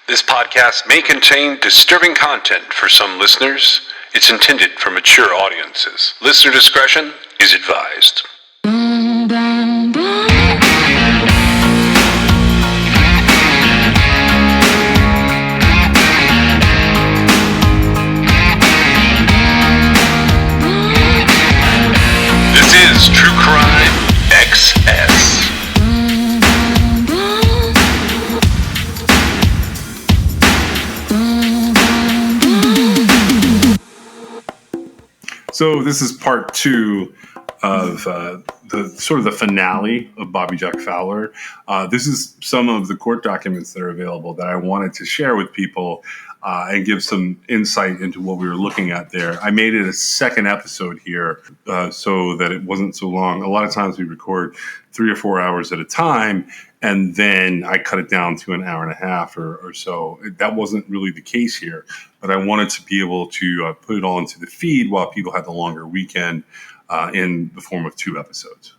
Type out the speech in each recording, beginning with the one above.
This podcast may contain disturbing content for some listeners. It's intended for mature audiences. Listener discretion is advised. This is True Crime XS. So this is part two of the finale of Bobby Jack Fowler. This is some of the court documents that are available that I wanted to share with people and give some insight into what we were looking at there. I made it a second episode here so that it wasn't so long. A lot of times we record 3 or 4 hours at a time, and then I cut it down to an hour and a half or so. That wasn't really the case here, but I wanted to be able to put it all into the feed while people had the longer weekend in the form of 2 episodes.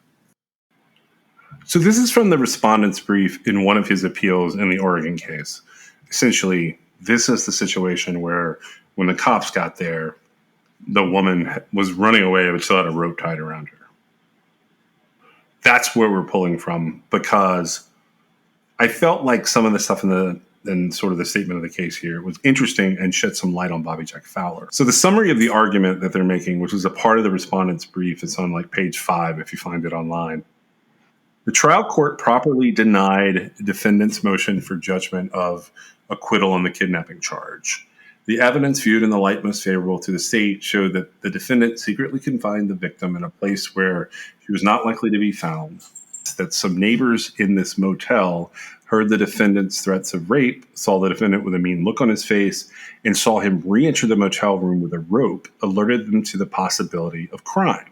So this is from the respondent's brief in one of his appeals in the Oregon case. Essentially, this is the situation where when the cops got there, the woman was running away but still had a rope tied around her. That's where we're pulling from, because I felt like some of the stuff in sort of the statement of the case here was interesting and shed some light on Bobby Jack Fowler. So the summary of the argument that they're making, which was a part of the respondent's brief, it's on like page 5 if you find it online. The trial court properly denied the defendant's motion for judgment of acquittal on the kidnapping charge. The evidence viewed in the light most favorable to the state showed that the defendant secretly confined the victim in a place where she was not likely to be found, that some neighbors in this motel heard the defendant's threats of rape, saw the defendant with a mean look on his face, and saw him re-enter the motel room with a rope, alerted them to the possibility of crime.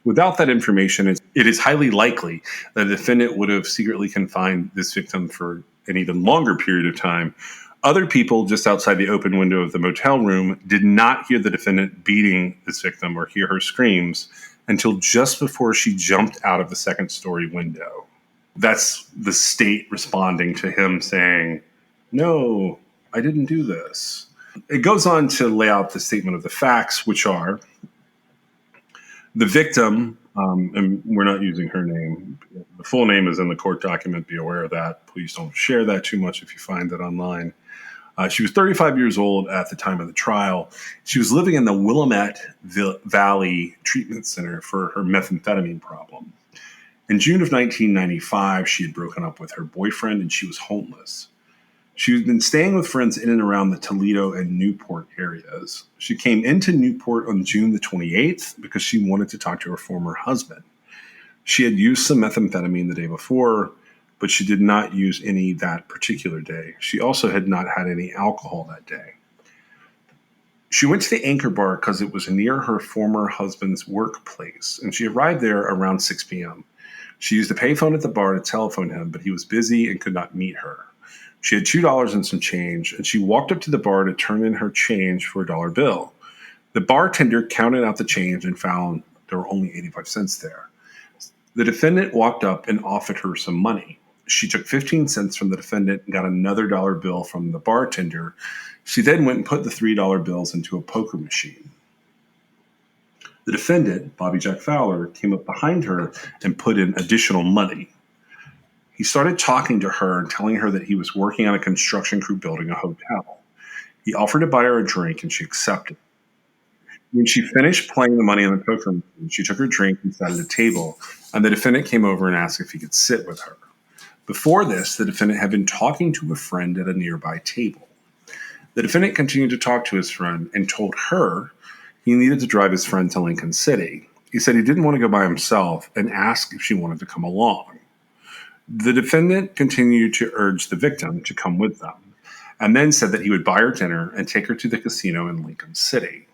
Without that information, it is highly likely that the defendant would have secretly confined this victim for an even longer period of time. Other people just outside the open window of the motel room did not hear the defendant beating this victim or hear her screams until just before she jumped out of the second-story window. That's the state responding to him saying, "No, I didn't do this." It goes on to lay out the statement of the facts, which are the victim, and we're not using her name. The full name is in the court document. Be aware of that. Please don't share that too much if you find it online. She was 35 years old at the time of the trial. She was living in the Willamette Valley Treatment Center for her methamphetamine problem. In June of 1995, she had broken up with her boyfriend and she was homeless. She had been staying with friends in and around the Toledo and Newport areas. She came into Newport on June the 28th because she wanted to talk to her former husband. She had used some methamphetamine the day before, but she did not use any that particular day. She also had not had any alcohol that day. She went to the Anchor Bar because it was near her former husband's workplace, and she arrived there around 6 p.m. She used a payphone at the bar to telephone him, but he was busy and could not meet her. She had $2 and some change, and she walked up to the bar to turn in her change for a dollar bill. The bartender counted out the change and found there were only 85 cents there. The defendant walked up and offered her some money. She took 15 cents from the defendant and got another dollar bill from the bartender. She then went and put the $3 bills into a poker machine. The defendant, Bobby Jack Fowler, came up behind her and put in additional money. He started talking to her and telling her that he was working on a construction crew building a hotel. He offered to buy her a drink and she accepted. When she finished playing the money on the poker machine, she took her drink and sat at a table, and the defendant came over and asked if he could sit with her. Before this, the defendant had been talking to a friend at a nearby table. The defendant continued to talk to his friend and told her he needed to drive his friend to Lincoln City. He said he didn't want to go by himself and asked if she wanted to come along. The defendant continued to urge the victim to come with them, and then said that he would buy her dinner and take her to the casino in Lincoln City.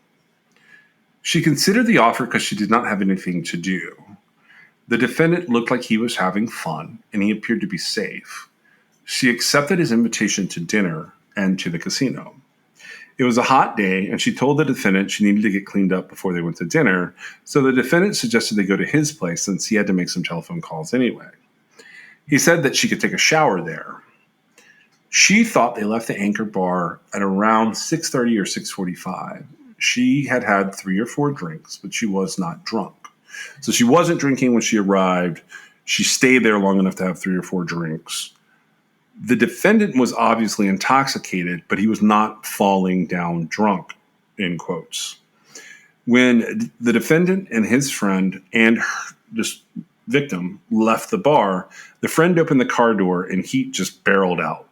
She considered the offer because she did not have anything to do. The defendant looked like he was having fun, and he appeared to be safe. She accepted his invitation to dinner and to the casino. It was a hot day, and she told the defendant she needed to get cleaned up before they went to dinner, so the defendant suggested they go to his place since he had to make some telephone calls anyway. He said that she could take a shower there. She thought they left the Anchor bar at around 6:30 or 6:45. She had had 3 or 4 drinks, but she was not drunk. So she wasn't drinking when she arrived. She stayed there long enough to have 3 or 4 drinks. The defendant was obviously intoxicated, but he was not falling down drunk, in quotes. When the defendant and his friend and this victim left the bar, the friend opened the car door and heat just barreled out.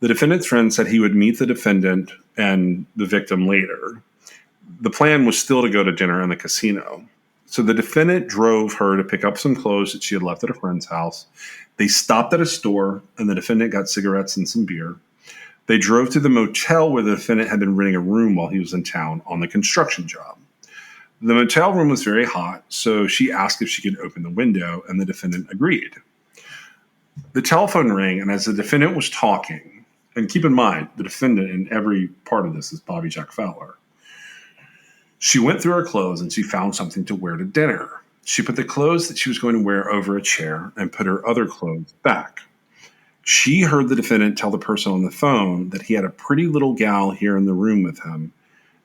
The defendant's friend said he would meet the defendant and the victim later. The plan was still to go to dinner in the casino. So the defendant drove her to pick up some clothes that she had left at a friend's house. They stopped at a store, and the defendant got cigarettes and some beer. They drove to the motel where the defendant had been renting a room while he was in town on the construction job. The motel room was very hot, so she asked if she could open the window, and the defendant agreed. The telephone rang, and as the defendant was talking, and keep in mind, the defendant in every part of this is Bobby Jack Fowler, she went through her clothes and she found something to wear to dinner. She put the clothes that she was going to wear over a chair and put her other clothes back. She heard the defendant tell the person on the phone that he had a pretty little gal here in the room with him,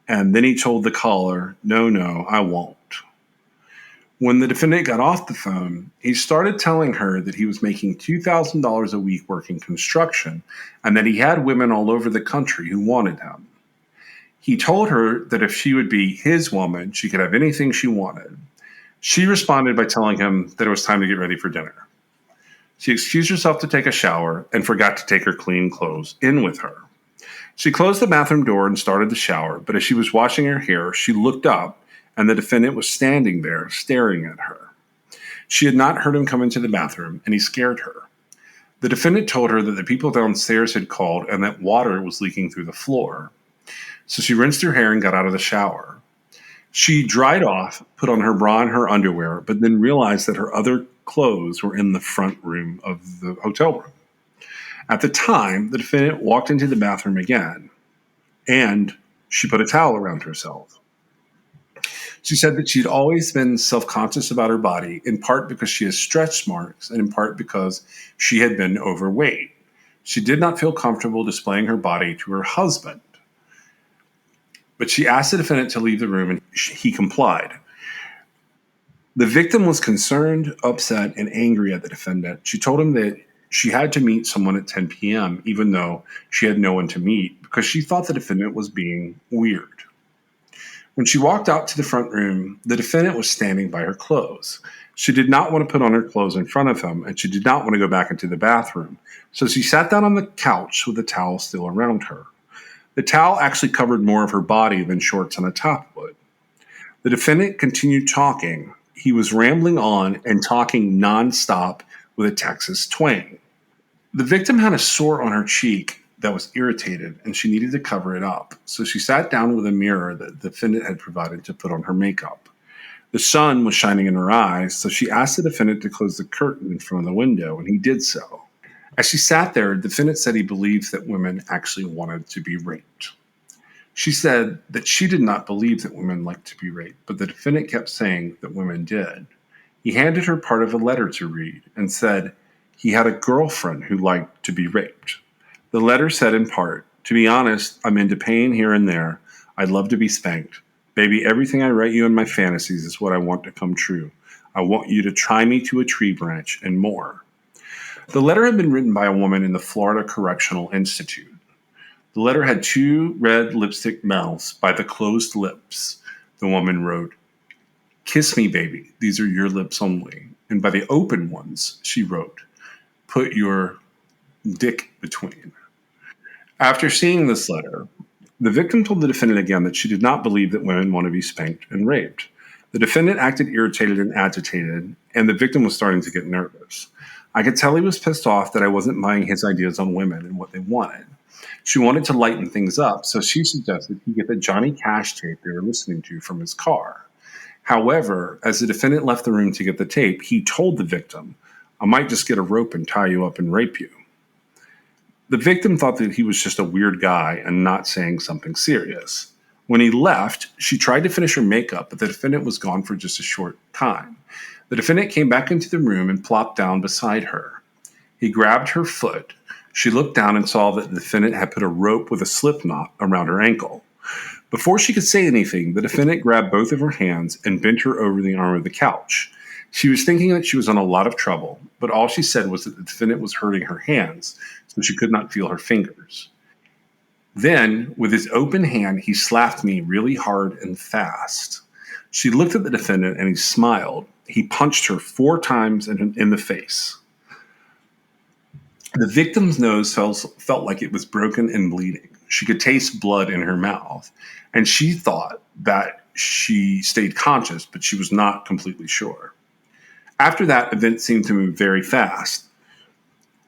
and then he told the caller, no, I won't. When the defendant got off the phone, he started telling her that he was making $2,000 a week working construction and that he had women all over the country who wanted him. He told her that if she would be his woman, she could have anything she wanted. She responded by telling him that it was time to get ready for dinner. She excused herself to take a shower and forgot to take her clean clothes in with her. She closed the bathroom door and started the shower, but as she was washing her hair, she looked up and the defendant was standing there staring at her. She had not heard him come into the bathroom, and he scared her. The defendant told her that the people downstairs had called and that water was leaking through the floor. So she rinsed her hair and got out of the shower. She dried off, put on her bra and her underwear, but then realized that her other clothes were in the front room of the hotel room. At the time, the defendant walked into the bathroom again, and she put a towel around herself. She said that she'd always been self-conscious about her body, in part because she has stretch marks and in part because she had been overweight. She did not feel comfortable displaying her body to her husband. But she asked the defendant to leave the room, and he complied. The victim was concerned, upset, and angry at the defendant. She told him that she had to meet someone at 10 p.m., even though she had no one to meet, because she thought the defendant was being weird. When she walked out to the front room, the defendant was standing by her clothes. She did not want to put on her clothes in front of him, and she did not want to go back into the bathroom. So she sat down on the couch with the towel still around her. The towel actually covered more of her body than shorts on a top would. The defendant continued talking. He was rambling on and talking nonstop with a Texas twang. The victim had a sore on her cheek that was irritated, and she needed to cover it up. So she sat down with a mirror that the defendant had provided to put on her makeup. The sun was shining in her eyes, so she asked the defendant to close the curtain in front of the window, and he did so. As she sat there, the defendant said he believed that women actually wanted to be raped. She said that she did not believe that women liked to be raped, but the defendant kept saying that women did. He handed her part of a letter to read and said he had a girlfriend who liked to be raped. The letter said in part, "To be honest, I'm into pain here and there. I'd love to be spanked. Baby, everything I write you in my fantasies is what I want to come true. I want you to tie me to a tree branch and more." The letter had been written by a woman in the Florida Correctional Institute. The letter had 2 red lipstick mouths by the closed lips. The woman wrote, "Kiss me, baby. These are your lips only." And by the open ones, she wrote, "Put your dick between." After seeing this letter, the victim told the defendant again that she did not believe that women want to be spanked and raped. The defendant acted irritated and agitated, and the victim was starting to get nervous. I could tell he was pissed off that I wasn't buying his ideas on women and what they wanted. She wanted to lighten things up, so she suggested he get the Johnny Cash tape they were listening to from his car. However, as the defendant left the room to get the tape, he told the victim, "I might just get a rope and tie you up and rape you." The victim thought that he was just a weird guy and not saying something serious. When he left, she tried to finish her makeup, but the defendant was gone for just a short time. The defendant came back into the room and plopped down beside her. He grabbed her foot. She looked down and saw that the defendant had put a rope with a slip knot around her ankle. Before she could say anything, the defendant grabbed both of her hands and bent her over the arm of the couch. She was thinking that she was in a lot of trouble, but all she said was that the defendant was hurting her hands, so she could not feel her fingers. Then, with his open hand, he slapped me really hard and fast. She looked at the defendant and he smiled. He punched her 4 times in the face. The victim's nose felt like it was broken and bleeding. She could taste blood in her mouth, and she thought that she stayed conscious, but she was not completely sure. After that, events seemed to move very fast.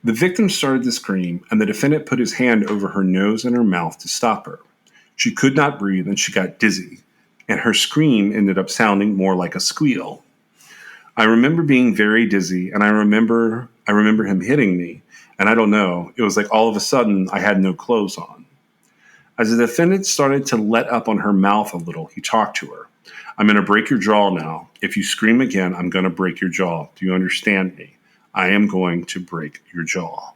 The victim started to scream, and the defendant put his hand over her nose and her mouth to stop her. She could not breathe, and she got dizzy, and her scream ended up sounding more like a squeal. I remember being very dizzy, and I remember him hitting me, and I don't know, it was like all of a sudden I had no clothes on. As the defendant started to let up on her mouth a little, he talked to her. I'm going to break your jaw now. If you scream again, I'm going to break your jaw. Do you understand me? I am going to break your jaw.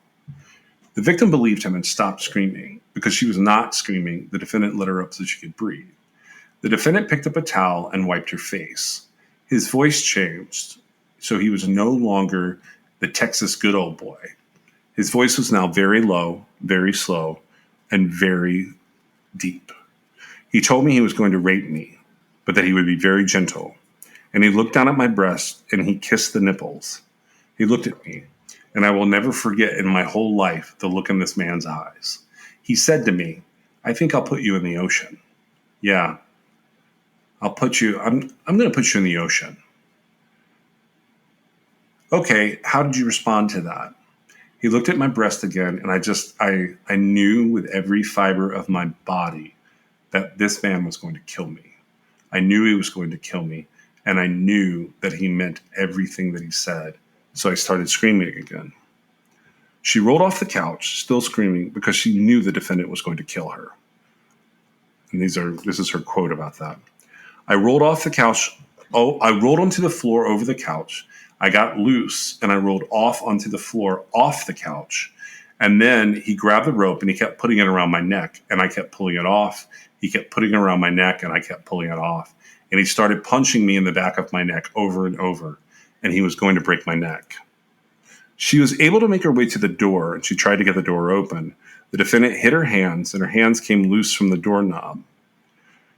The victim believed him and stopped screaming. Because she was not screaming, the defendant let her up so she could breathe. The defendant picked up a towel and wiped her face. His voice changed, so he was no longer the Texas good old boy. His voice was now very low, very slow, and very deep. He told me he was going to rape me, but that he would be very gentle. And he looked down at my breast and he kissed the nipples. He looked at me, and I will never forget in my whole life the look in this man's eyes. He said to me, I think I'll put you in the ocean. Yeah, I'm going to put you in the ocean. Okay, how did you respond to that? He looked at my breast again, and I knew with every fiber of my body that this man was going to kill me. I knew he was going to kill me, and I knew that he meant everything that he said. So I started screaming again. She rolled off the couch, still screaming, because she knew the defendant was going to kill her. And this is her quote about that. I rolled off the couch. I rolled onto the floor over the couch. I got loose and I rolled off onto the floor off the couch. And then he grabbed the rope and he kept putting it around my neck and I kept pulling it off. He kept putting it around my neck and I kept pulling it off. And he started punching me in the back of my neck over and over. And he was going to break my neck. She was able to make her way to the door and she tried to get the door open. The defendant hit her hands and her hands came loose from the doorknob.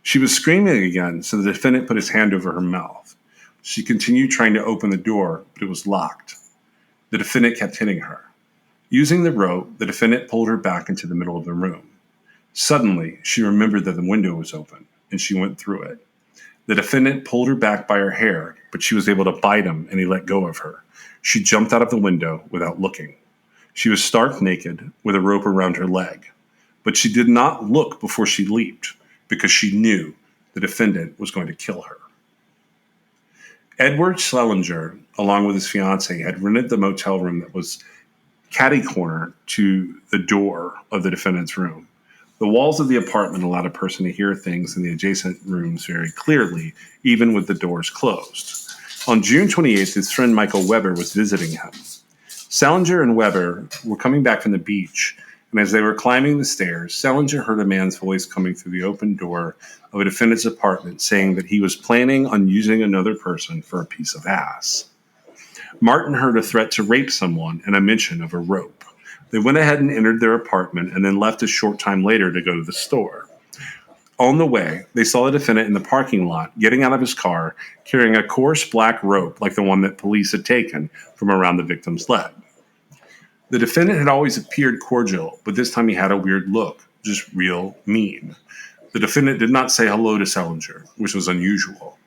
She was screaming again, so the defendant put his hand over her mouth. She continued trying to open the door, but it was locked. The defendant kept hitting her. Using the rope, the defendant pulled her back into the middle of the room. Suddenly, she remembered that the window was open, and she went through it. The defendant pulled her back by her hair, but she was able to bite him, and he let go of her. She jumped out of the window without looking. She was stark naked, with a rope around her leg. But she did not look before she leaped, because she knew the defendant was going to kill her. Edward Schellinger, along with his fiancée, had rented the motel room that was catty corner to the door of the defendant's room. The walls of the apartment allowed a person to hear things in the adjacent rooms very clearly, even with the doors closed. On June 28th, his friend Michael Weber was visiting him. Schellinger and Weber were coming back from the beach, and as they were climbing the stairs, Schellinger heard a man's voice coming through the open door of a defendant's apartment saying that he was planning on using another person for a piece of ass. Martin heard a threat to rape someone and a mention of a rope. They went ahead and entered their apartment and then left a short time later to go to the store. On the way, they saw the defendant in the parking lot getting out of his car carrying a coarse black rope like the one that police had taken from around the victim's leg. The defendant had always appeared cordial, but this time he had a weird look, just real mean. The defendant did not say hello to Schellinger, which was unusual.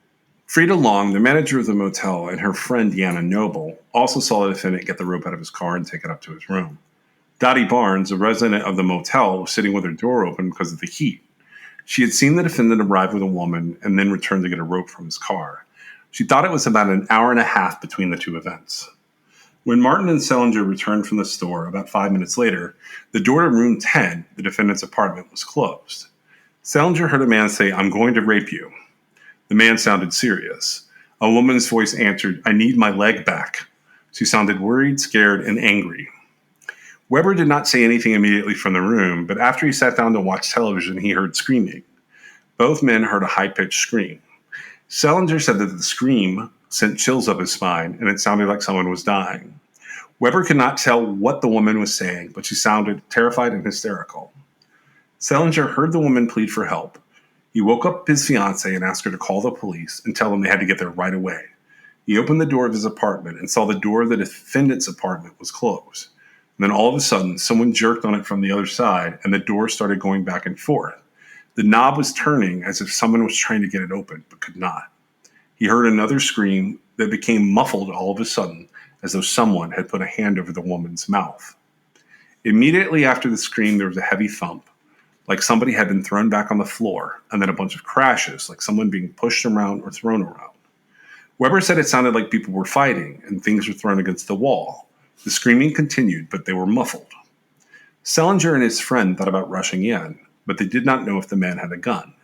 Frida Long, the manager of the motel, and her friend Deanna Noble also saw the defendant get the rope out of his car and take it up to his room. Dottie Barnes, a resident of the motel, was sitting with her door open because of the heat. She had seen the defendant arrive with a woman and then return to get a rope from his car. She thought it was about an hour and a half between the two events. When Martin and Schellinger returned from the store about 5 minutes later, the door to room 10, the defendant's apartment, was closed. Schellinger heard a man say, "I'm going to rape you." The man sounded serious. A woman's voice answered, "I need my leg back." She sounded worried, scared, and angry. Weber did not say anything immediately from the room, but after he sat down to watch television, he heard screaming. Both men heard a high-pitched scream. Selinger said that the scream sent chills up his spine, and it sounded like someone was dying. Weber could not tell what the woman was saying, but she sounded terrified and hysterical. Selinger heard the woman plead for help. He woke up his fiancée and asked her to call the police and tell them they had to get there right away. He opened the door of his apartment and saw the door of the defendant's apartment was closed. And then all of a sudden, someone jerked on it from the other side, and the door started going back and forth. The knob was turning as if someone was trying to get it open, but could not. He heard another scream that became muffled all of a sudden, as though someone had put a hand over the woman's mouth. Immediately after the scream, there was a heavy thump, like somebody had been thrown back on the floor, and then a bunch of crashes, like someone being pushed around or thrown around. Weber said it sounded like people were fighting, and things were thrown against the wall. The screaming continued, but they were muffled. Selinger and his friend thought about rushing in, but they did not know if the man had a gun.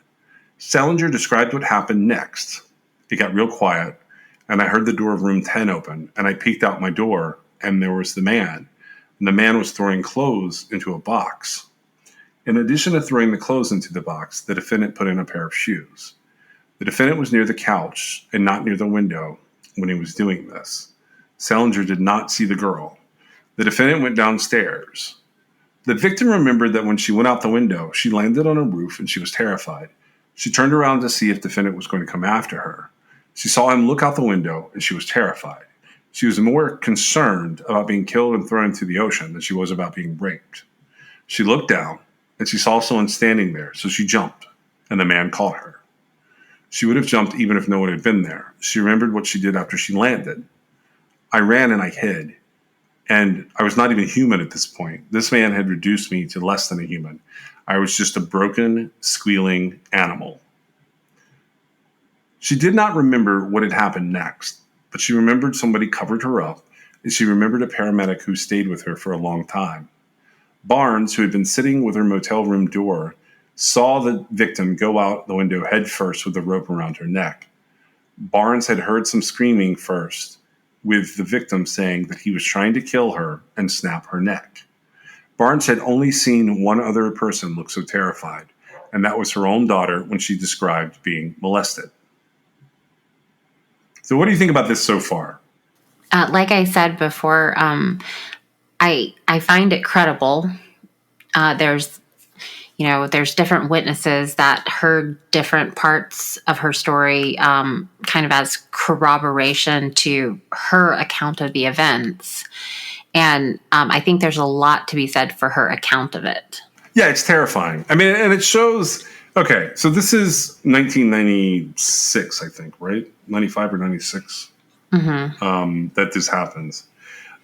Selinger described what happened next. It got real quiet, and I heard the door of room 10 open, and I peeked out my door, and there was the man. And the man was throwing clothes into a box. In addition to throwing the clothes into the box, the defendant put in a pair of shoes. The defendant was near the couch and not near the window when he was doing this. Selinger did not see the girl. The defendant went downstairs. The victim remembered that when she went out the window, she landed on a roof and she was terrified. She turned around to see if the defendant was going to come after her. She saw him look out the window and she was terrified. She was more concerned about being killed and thrown into the ocean than she was about being raped. She looked down and she saw someone standing there, so she jumped, and the man caught her. She would have jumped even if no one had been there. She remembered what she did after she landed. I ran and I hid. And I was not even human at this point. This man had reduced me to less than a human. I was just a broken, squealing animal. She did not remember what had happened next, but she remembered somebody covered her up, and she remembered a paramedic who stayed with her for a long time. Barnes, who had been sitting with her motel room door, saw the victim go out the window head first with the rope around her neck. Barnes had heard some screaming first, with the victim saying that he was trying to kill her and snap her neck. Barnes had only seen one other person look so terrified, and that was her own daughter when she described being molested. So what do you think about this so far? Like I said before, I find it credible. There's different witnesses that heard different parts of her story, kind of as corroboration to her account of the events. And I think there's a lot to be said for her account of it. Yeah, it's terrifying. I mean, and it shows, okay, so this is 1996, I think, right? 95 or 96 that this happens.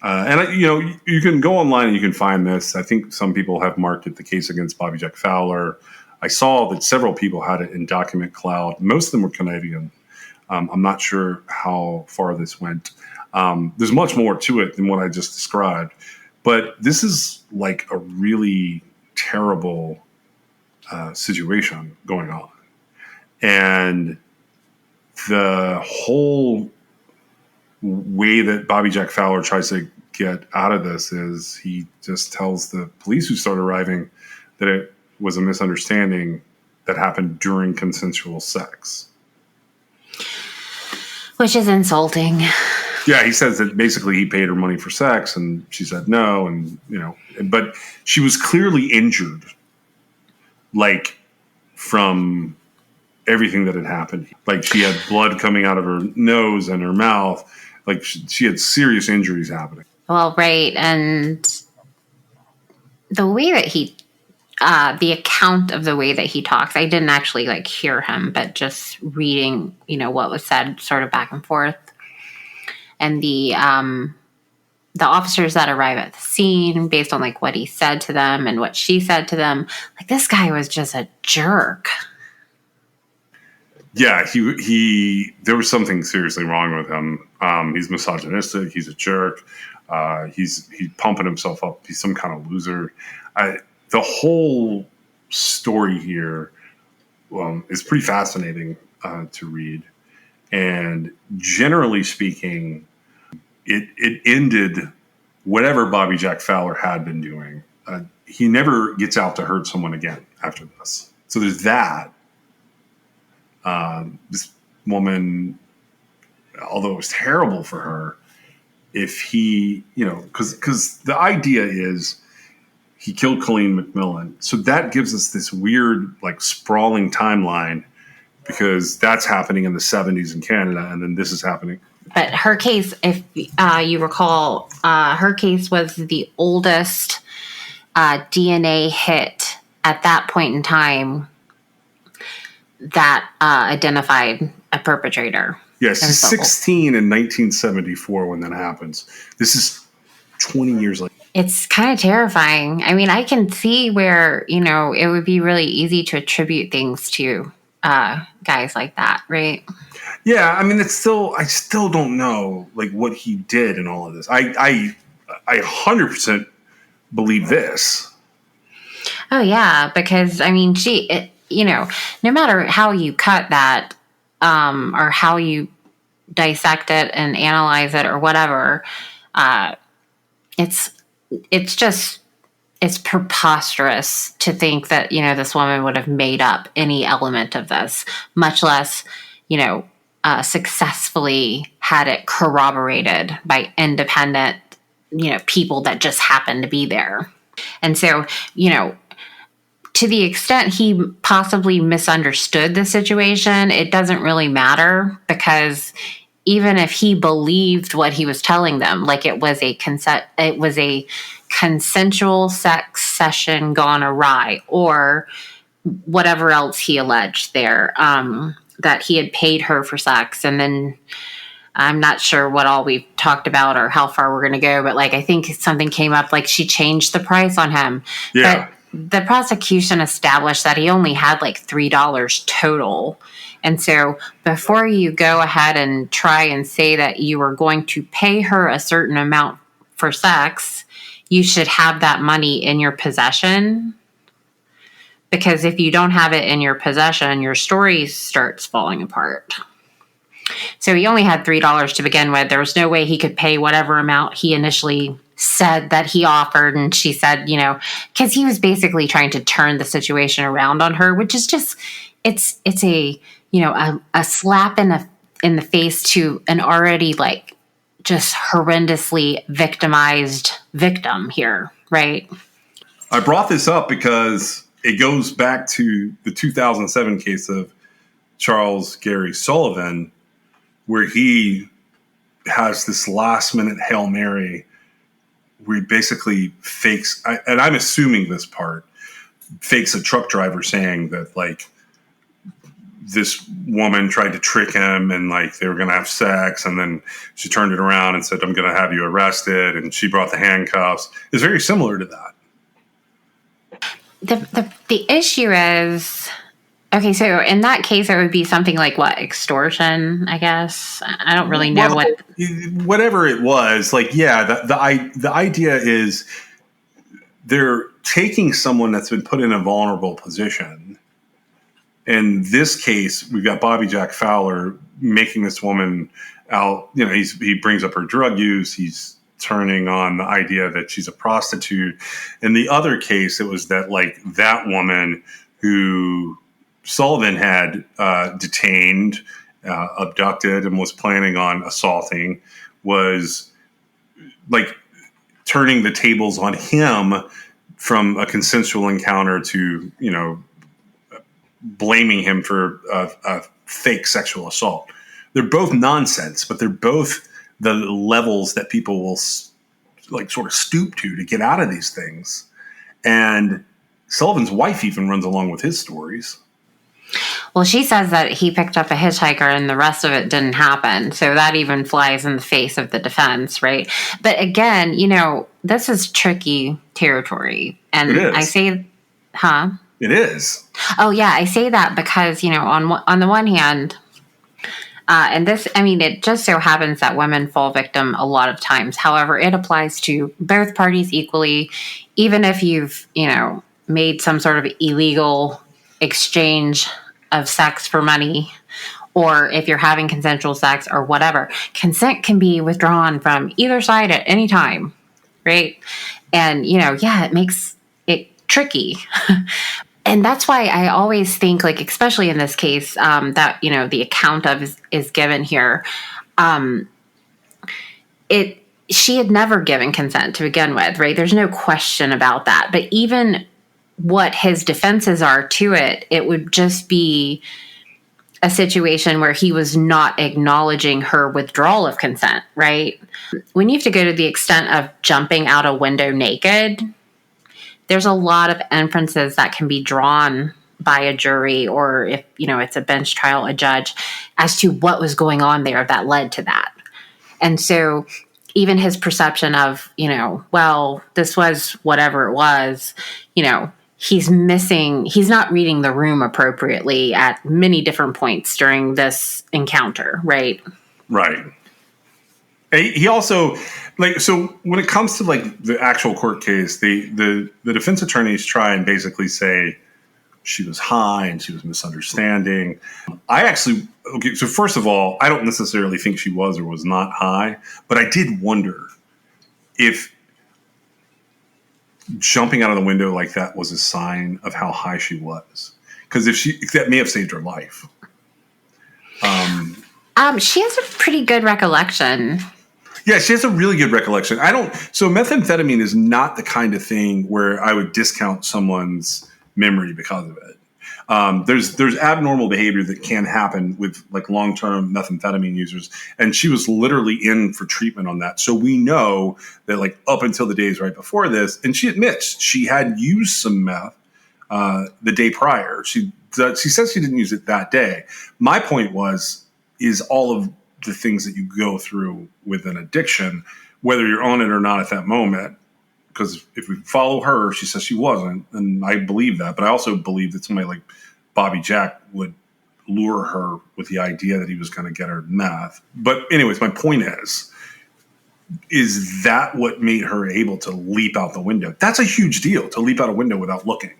You can go online and you can find this. I think some people have marked it the case against Bobby Jack Fowler. I saw that several people had it in Document Cloud. Most of them were Canadian. I'm not sure how far this went. There's much more to it than what I just described. But this is like a really terrible situation going on. And the whole way that Bobby Jack Fowler tries to get out of this is he just tells the police who start arriving that it was a misunderstanding that happened during consensual sex. Which is insulting. Yeah, he says that basically he paid her money for sex and she said no, and but she was clearly injured, like from everything that had happened. Like she had blood coming out of her nose and her mouth. Like she had serious injuries happening. Well, right. And the way that the account of the way that he talks, I didn't actually hear him, but just reading, what was said sort of back and forth. And the officers that arrive at the scene based on what he said to them and what she said to them, this guy was just a jerk. Yeah, he there was something seriously wrong with him. He's misogynistic. He's a jerk. He's pumping himself up. He's some kind of loser. The whole story here is pretty fascinating to read. And generally speaking, it ended whatever Bobby Jack Fowler had been doing, he never gets out to hurt someone again after this. So there's that. This woman, although it was terrible for her, if he, because the idea is he killed Colleen McMillan. So that gives us this weird, sprawling timeline, because that's happening in the 70s in Canada, and then this is happening. But her case, if you recall, her case was the oldest DNA hit at that point in time that identified a perpetrator. Yes, she's 16 in 1974 when that happens. This is 20 years later. It's kind of terrifying. I mean, I can see where, it would be really easy to attribute things to guys like that, right? Yeah, I mean, I still don't know, what he did in all of this. I 100% believe this. Oh, yeah, because, I mean, no matter how you cut that, or how you dissect it and analyze it or whatever, it's preposterous to think that, this woman would have made up any element of this, much less, successfully had it corroborated by independent, people that just happened to be there. And so, to the extent he possibly misunderstood the situation, it doesn't really matter, because even if he believed what he was telling them, it was a consensual sex session gone awry, or whatever else he alleged there, that he had paid her for sex. And then I'm not sure what all we've talked about or how far we're going to go, but I think something came up, she changed the price on him. Yeah. But the prosecution established that he only had $3 total. And so before you go ahead and try and say that you were going to pay her a certain amount for sex, you should have that money in your possession. Because if you don't have it in your possession, your story starts falling apart. So he only had $3 to begin with. There was no way he could pay whatever amount he initially said that he offered. And she said, because he was basically trying to turn the situation around on her, which is just, it's a slap in the face to an already just horrendously victimized victim here, right? I brought this up because it goes back to the 2007 case of Charles Gary Sullivan, where he has this last minute Hail Mary where he basically fakes, and I'm assuming this part, fakes a truck driver saying that this woman tried to trick him and they were going to have sex, and then she turned it around and said, I'm going to have you arrested, and she brought the handcuffs. It's very similar to that. The issue is, okay, so in that case, it would be something like what, extortion, I guess? I don't really know whatever it was, the idea is they're taking someone that's been put in a vulnerable position. In this case, we've got Bobby Jack Fowler making this woman out, he brings up her drug use, he's turning on the idea that she's a prostitute. In the other case, it was that that woman who Sullivan had detained, abducted, and was planning on assaulting, was turning the tables on him from a consensual encounter to, blaming him for a fake sexual assault. They're both nonsense, but they're both the levels that people will sort of stoop to get out of these things. And Sullivan's wife even runs along with his stories. Well, she says that he picked up a hitchhiker and the rest of it didn't happen. So that even flies in the face of the defense, right? But again, this is tricky territory. And it is. I say, It is. Oh, yeah. I say that because, on the one hand, and this, it just so happens that women fall victim a lot of times. However, it applies to both parties equally, even if you've, made some sort of illegal exchange of sex for money, or if you're having consensual sex or whatever. Consent can be withdrawn from either side at any time. right? And, yeah, it makes it tricky. And that's why I always think, like, especially in this case, that, the account of is given here. She had never given consent to begin with, right? There's no question about that. But even what his defenses are to it, it would just be a situation where he was not acknowledging her withdrawal of consent, right? When you have to go to the extent of jumping out a window naked, there's a lot of inferences that can be drawn by a jury, or if, it's a bench trial, a judge, as to what was going on there that led to that. And so even his perception of, well, this was whatever it was, he's not reading the room appropriately at many different points during this encounter, right? Right. He also, so when it comes to the actual court case, the defense attorneys try and basically say she was high and she was misunderstanding. So first of all, I don't necessarily think she was or was not high, but I did wonder if jumping out of the window like that was a sign of how high she was. Because that may have saved her life. She has a pretty good recollection. Yeah, she has a really good recollection. So methamphetamine is not the kind of thing where I would discount someone's memory because of it. There's abnormal behavior that can happen with long-term methamphetamine users, and she was literally in for treatment on that. So we know that up until the days right before this, and she admits she had used some meth the day prior. She says she didn't use it that day. My point is all of the things that you go through with an addiction, whether you're on it or not at that moment. Because if we follow her, she says she wasn't, and I believe that. But I also believe that somebody like Bobby Jack would lure her with the idea that he was going to get her meth. But anyways, my point is that what made her able to leap out the window? That's a huge deal, to leap out a window without looking.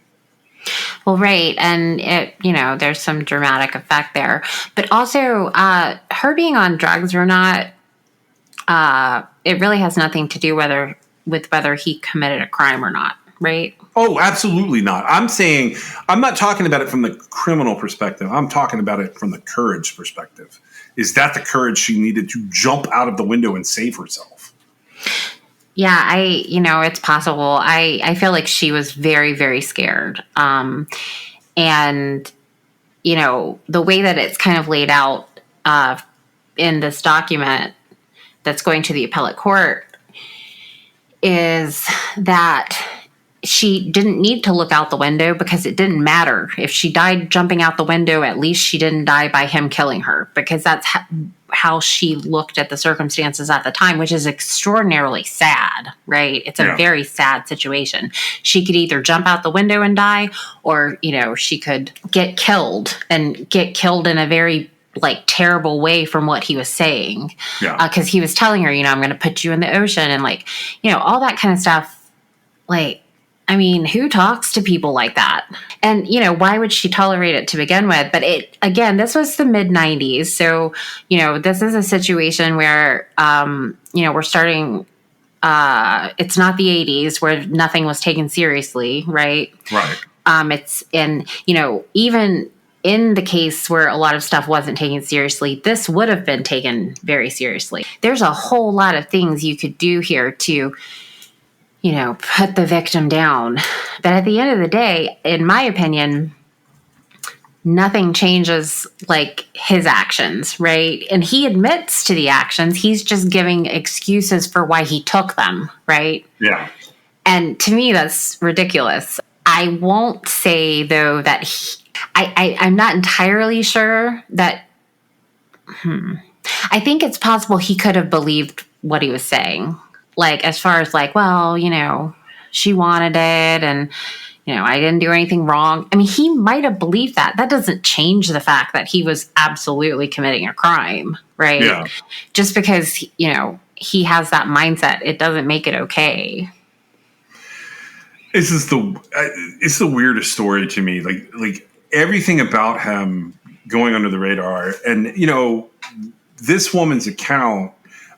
Well, right. And there's some dramatic effect there, but also her being on drugs or not, it really has nothing to do with whether he committed a crime or not. Right. Oh, absolutely not. I'm not talking about it from the criminal perspective. I'm talking about it from the courage perspective. Is that the courage she needed to jump out of the window and save herself? Yeah, it's possible. I feel like she was very, very scared. And, the way that it's kind of laid out in this document that's going to the appellate court is that she didn't need to look out the window because it didn't matter. If she died jumping out the window, at least she didn't die by him killing her, because that's how she looked at the circumstances at the time, which is extraordinarily sad, right? It's a very sad situation. She could either jump out the window and die, or, she could get killed in a very terrible way from what he was saying. Yeah. Cause he was telling her, I'm going to put you in the ocean and all that kind of stuff. Who talks to people like that? And, why would she tolerate it to begin with? But this was the mid 90s. So, this is a situation where, we're starting, it's not the 80s where nothing was taken seriously. Right. Right. It's in, even in the case where a lot of stuff wasn't taken seriously, this would have been taken very seriously. There's a whole lot of things you could do here to, put the victim down. But at the end of the day, in my opinion, nothing changes his actions, right? And he admits to the actions. He's just giving excuses for why he took them, right? Yeah. And to me, that's ridiculous. I won't say, though, that I'm not entirely sure that... I think it's possible he could have believed what he was saying. As far as she wanted it and, I didn't do anything wrong. He might have believed that. That doesn't change the fact that he was absolutely committing a crime, right? Yeah. Just because, he has that mindset, it doesn't make it okay. It's the weirdest story to me. Everything about him going under the radar, and, this woman's account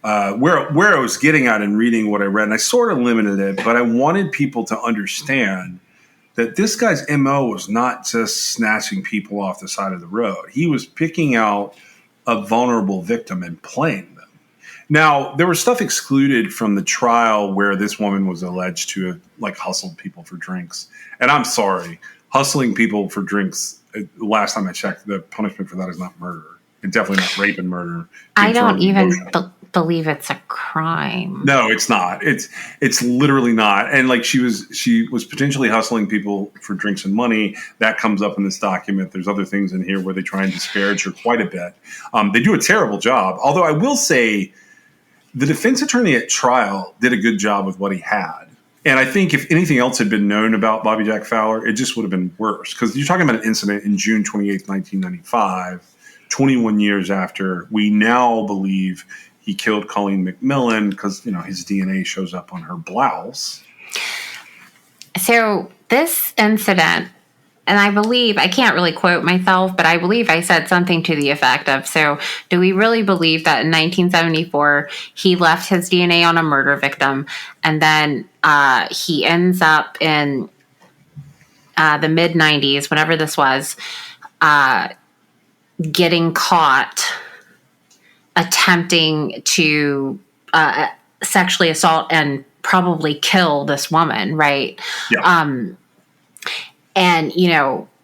where I was getting at in reading what I read, and I sort of limited it, but I wanted people to understand that this guy's MO was not just snatching people off the side of the road. He was picking out a vulnerable victim and playing them. Now, there was stuff excluded from the trial where this woman was alleged to have like hustled people for drinks. And I'm sorry, hustling people for drinks, last time I checked, the punishment for that is not murder. And definitely not rape and murder. I don't even believe it's a crime. No, it's not. It's literally not. And like she was potentially hustling people for drinks and money. That comes up in this document. There's other things in here where they try and disparage her quite a bit. They do a terrible job. Although I will say the defense attorney at trial did a good job with what he had. And I think if anything else had been known about Bobby Jack Fowler, it just would have been worse. Because you're talking about an incident in June 28th, 1995, 21 years after we now believe he killed Colleen McMillan because, his DNA shows up on her blouse. So this incident, and I can't really quote myself, but I believe I said something to the effect of, so do we really believe that in 1974 he left his DNA on a murder victim and then he ends up in the mid-90s, whenever this was, getting caught attempting to sexually assault and probably kill this woman, right? Yeah. And,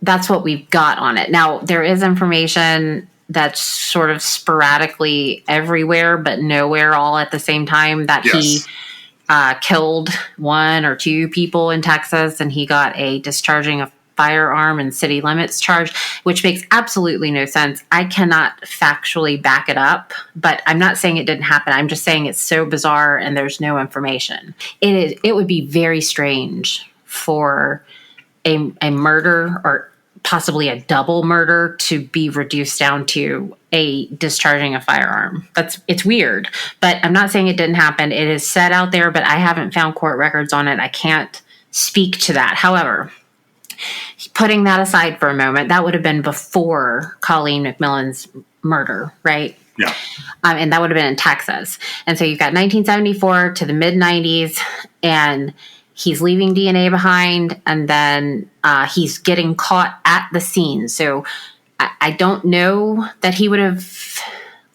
that's what we've got on it. Now, there is information that's sort of sporadically everywhere, but nowhere all at the same time that he killed one or two people in Texas and he got a discharging of firearm and city limits charge, which makes absolutely no sense. I cannot factually back it up, but I'm not saying it didn't happen. I'm just saying it's so bizarre and there's no information. It would be very strange for a murder or possibly a double murder to be reduced down to a discharging a firearm. It's weird, but I'm not saying it didn't happen. It is said out there, but I haven't found court records on it. I can't speak to that. However, putting that aside for a moment, that would have been before Colleen McMillan's murder, right? Yeah. And that would have been in Texas. And so you've got 1974 to the mid-90s, and he's leaving DNA behind, and then he's getting caught at the scene. So I don't know that he would have.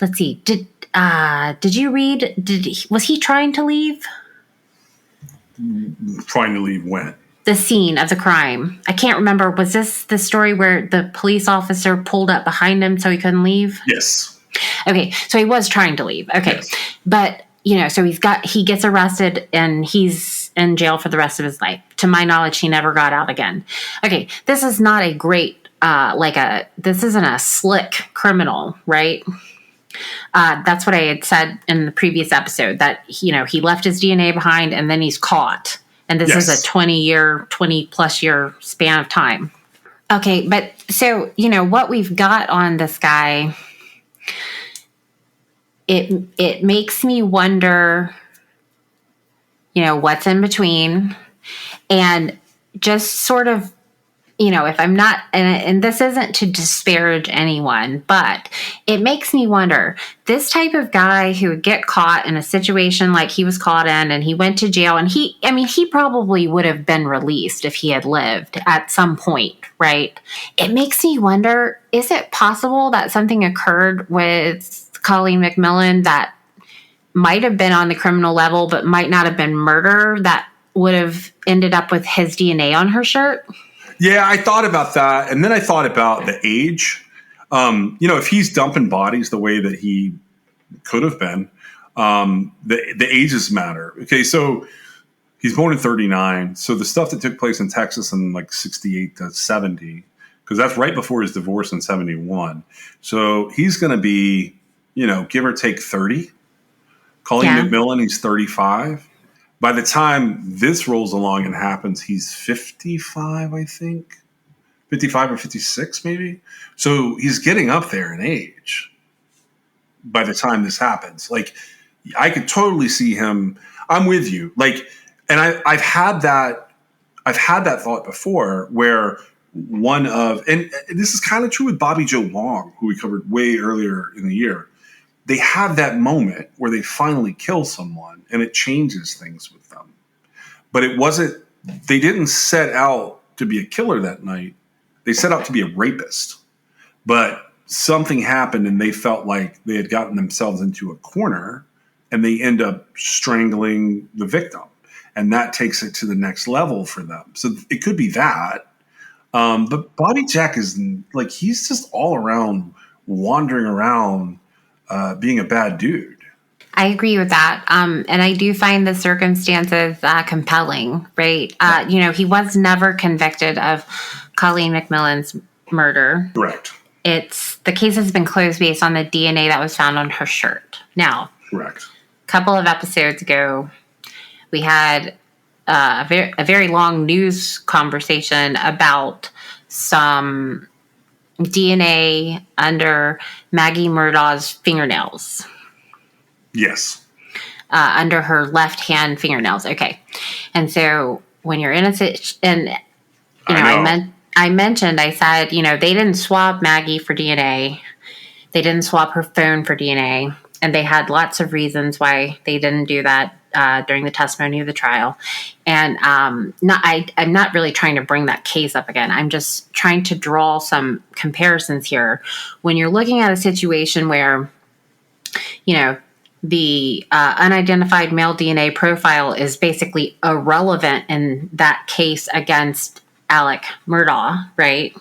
Let's see. Did you read? Was he trying to leave? Trying to leave when? The scene of the crime. I can't remember. Was this the story where the police officer pulled up behind him so he couldn't leave? Yes. Okay, so he was trying to leave. Okay, yes. But so he gets arrested and he's in jail for the rest of his life. To my knowledge, he never got out again. Okay, this is not a great this isn't a slick criminal, right? That's what I had said in the previous episode, that he left his DNA behind and then he's caught. And this is a 20 plus year span of time. Okay, but so, what we've got on this guy, it makes me wonder, what's in between, and just sort of, if I'm not, and this isn't to disparage anyone, but it makes me wonder, this type of guy who would get caught in a situation like he was caught in and he went to jail, and he probably would have been released if he had lived at some point, right? It makes me wonder, is it possible that something occurred with Colleen McMillan that might have been on the criminal level, but might not have been murder, that would have ended up with his DNA on her shirt? Yeah, I thought about that. And then I thought about the age. If he's dumping bodies the way that he could have been, the ages matter. Okay, so he's born in 1939. So the stuff that took place in Texas in like 68 to 70, because that's right before his divorce in 71. So he's going to be, give or take 30. Colleen McMillan, he's 35. By the time this rolls along and happens, he's 55, I think. 55 or 56, maybe. So he's getting up there in age by the time this happens. Like, I could totally see him. I'm with you. Like, and I've had that thought before, where and this is kind of true with Bobby Joe Long, who we covered way earlier in the year. they have that moment where they finally kill someone and it changes things with them. But they didn't set out to be a killer that night. They set out to be a rapist. But something happened and they felt like they had gotten themselves into a corner and they end up strangling the victim. And that takes it to the next level for them. So it could be that. But Bobby Jack is like, he's just all around wandering around being a bad dude. I agree with that. And I do find the circumstances compelling, right? He was never convicted of Colleen McMillan's murder. Correct. The case has been closed based on the DNA that was found on her shirt. Now, Correct. a couple of episodes ago, we had a very long news conversation about some DNA under Maggie Murdaugh's fingernails. Yes. Under her left hand fingernails. Okay. And so when you're in I said, they didn't swab Maggie for DNA. They didn't swab her phone for DNA. And they had lots of reasons why they didn't do that during the testimony of the trial. And I'm not really trying to bring that case up again. I'm just trying to draw some comparisons here. When you're looking at a situation where, the unidentified male DNA profile is basically irrelevant in that case against Alec Murdaugh, right?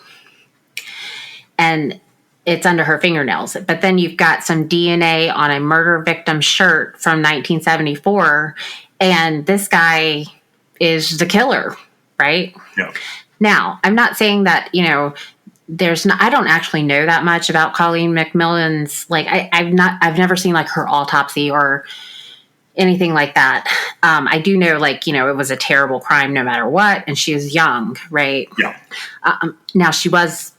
And it's under her fingernails. But then you've got some DNA on a murder victim shirt from 1974, and this guy is the killer, right? Yeah. Now, I'm not saying that, I don't actually know that much about Colleen McMillan's, I've never seen like her autopsy or anything like that. I do know, it was a terrible crime no matter what, and she was young, right? Yeah. Now, she was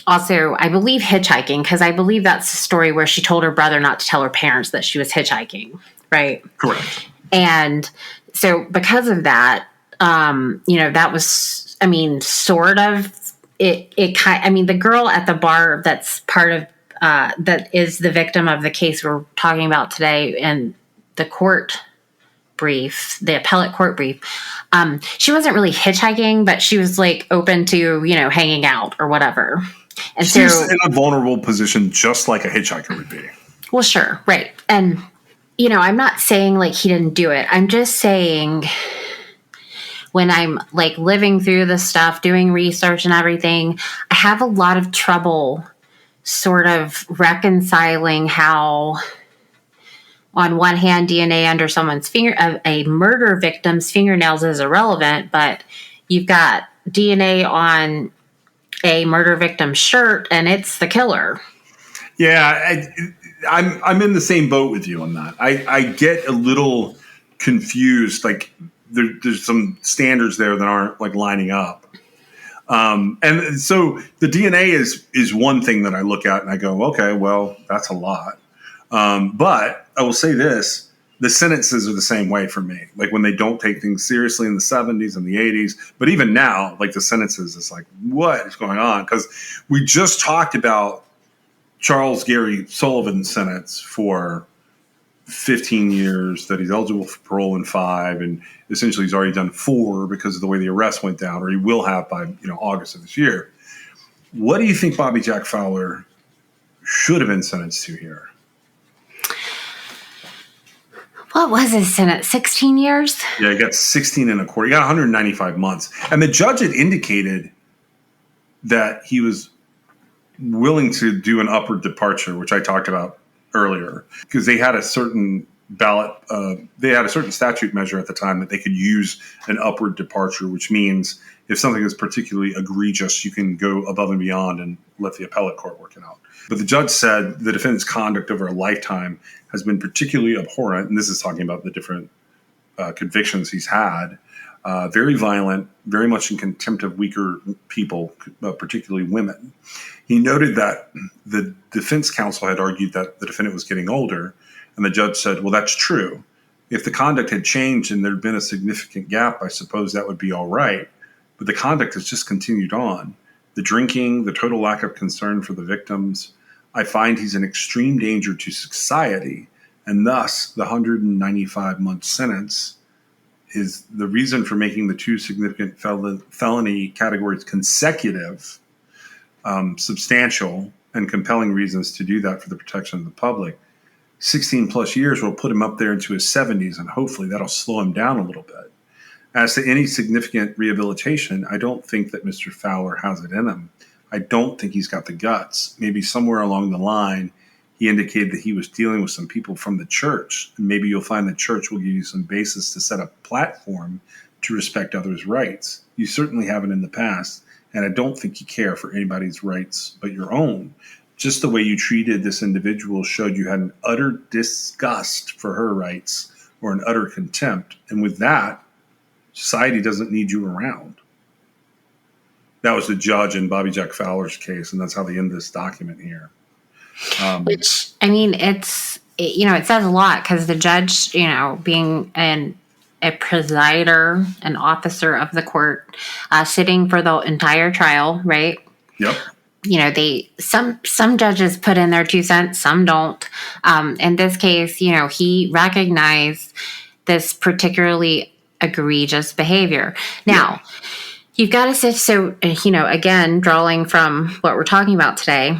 also, I believe, hitchhiking, because I believe that's the story where she told her brother not to tell her parents that she was hitchhiking, right? Correct. And so because of that, that was, sort of, the girl at the bar that's part of, that is the victim of the case we're talking about today, and the appellate court brief, she wasn't really hitchhiking, but she was open to, hanging out or whatever. And she's so in a vulnerable position, just like a hitchhiker would be. Well, sure. Right. And, I'm not saying he didn't do it. I'm just saying when I'm living through this stuff, doing research and everything, I have a lot of trouble sort of reconciling how, on one hand, DNA under someone's a murder victim's fingernails is irrelevant, but you've got DNA on a murder victim's shirt and it's the killer. Yeah, I'm in the same boat with you on that. I get a little confused. There's some standards there that aren't lining up. And so the DNA is one thing that I look at and I go, okay, well, that's a lot. But I will say this, the sentences are the same way for me. When they don't take things seriously in the 70s and the 80s, but even now, the sentences is what is going on? Because we just talked about Charles Gary Sullivan's sentence for 15 years, that he's eligible for parole in 5, and essentially he's already done 4 because of the way the arrest went down, or he will have by August of this year. What do you think Bobby Jack Fowler should have been sentenced to here? What was his sentence? 16 years? Yeah, he got 16 and a quarter. He got 195 months. And the judge had indicated that he was willing to do an upward departure, which I talked about earlier, because they had a certain they had a certain statute measure at the time that they could use an upward departure, which means if something is particularly egregious, you can go above and beyond and let the appellate court work it out. But the judge said the defendant's conduct over a lifetime has been particularly abhorrent, and this is talking about the different convictions he's had, very violent, very much in contempt of weaker people, particularly women. He noted that the defense counsel had argued that the defendant was getting older, and the judge said, well, that's true. If the conduct had changed and there had been a significant gap, I suppose that would be all right. But the conduct has just continued on. The drinking, the total lack of concern for the victims. I find he's an extreme danger to society, and thus the 195-month sentence is the reason for making the two significant felony categories consecutive, substantial, and compelling reasons to do that for the protection of the public. 16 plus years will put him up there into his 70s, and hopefully that'll slow him down a little bit. As to any significant rehabilitation, I don't think that Mr. Fowler has it in him. I don't think he's got the guts. Maybe somewhere along the line, he indicated that he was dealing with some people from the church. And maybe you'll find the church will give you some basis to set up a platform to respect others' rights. You certainly haven't in the past, and I don't think you care for anybody's rights but your own. Just the way you treated this individual showed you had an utter disgust for her rights or an utter contempt. And with that, society doesn't need you around. That was the judge in Bobby Jack Fowler's case, and that's how they end this document here. Which, I mean, it says a lot because the judge, being a presider, an officer of the court, sitting for the entire trial, right? Yep. Some judges put in their 2 cents, some don't. In this case, he recognized this particularly egregious behavior. Now, you've got to say, so, again, drawing from what we're talking about today,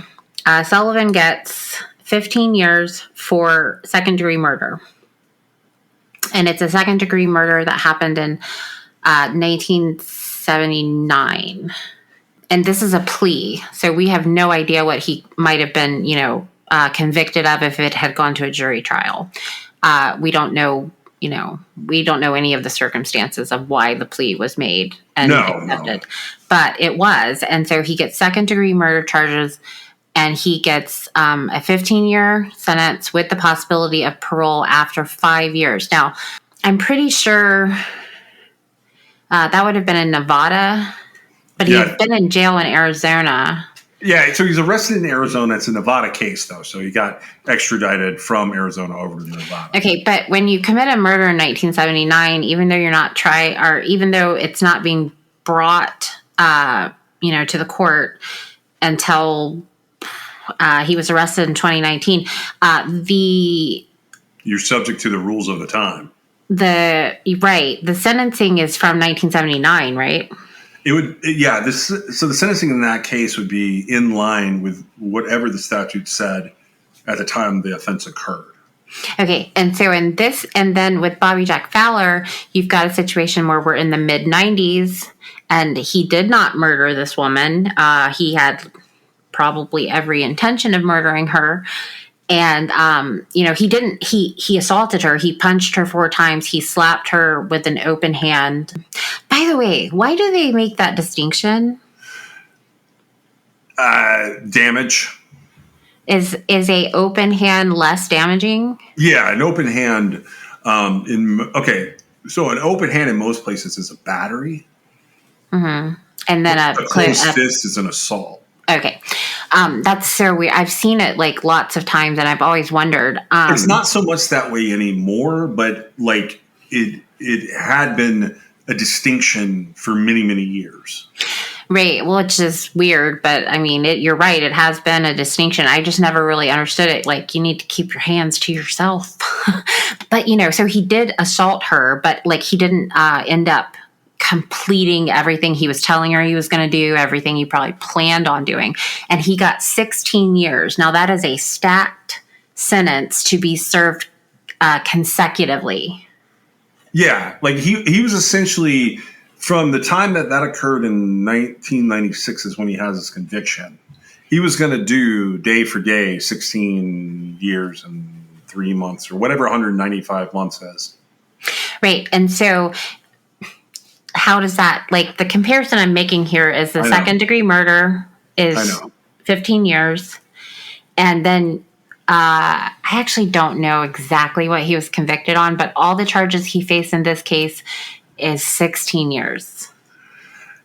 Sullivan gets 15 years for second-degree murder. And it's a second-degree murder that happened in 1979. And this is a plea. So we have no idea what he might have been, convicted of if it had gone to a jury trial. We don't know, we don't know any of the circumstances of why the plea was made and accepted. But it was. And so he gets second-degree murder charges, and he gets a 15-year sentence with the possibility of parole after 5 years. Now, I'm pretty sure that would have been in Nevada, but he had been in jail in Arizona. Yeah, so he's arrested in Arizona. It's a Nevada case, though, so he got extradited from Arizona over to Nevada. Okay, but when you commit a murder in 1979, even though you're not even though it's not being brought, to the court until he was arrested in 2019, you're subject to the rules of the time. The sentencing is from 1979, right? It would, so the sentencing in that case would be in line with whatever the statute said at the time the offense occurred. Okay, and so in this, and then with Bobby Jack Fowler, you've got a situation where we're in the mid-90s, and he did not murder this woman. He had probably every intention of murdering her. And, he assaulted her. He punched her 4 times. He slapped her with an open hand. By the way, why do they make that distinction? Damage. Is a open hand less damaging? Yeah, an open hand. So an open hand in most places is a battery. Mm-hmm. And then a closed fist is an assault. Okay. That's so weird. I've seen it like lots of times, and I've always wondered. It's not so much that way anymore, but like it had been a distinction for many, many years. Right. Well, it's just weird, but I mean, you're right. It has been a distinction. I just never really understood it. Like, you need to keep your hands to yourself. But, so he did assault her, but like he didn't end up completing everything he was telling her he was going to do, everything he probably planned on doing. And he got 16 years. Now, that is a stacked sentence to be served consecutively. Yeah, like he was essentially, from the time that occurred in 1996 is when he has his conviction. He was going to do day for day 16 years and 3 months or whatever 195 months is. Right. And so how does that, like, the comparison I'm making here is the second degree murder is 15 years. And then I actually don't know exactly what he was convicted on, but all the charges he faced in this case is 16 years.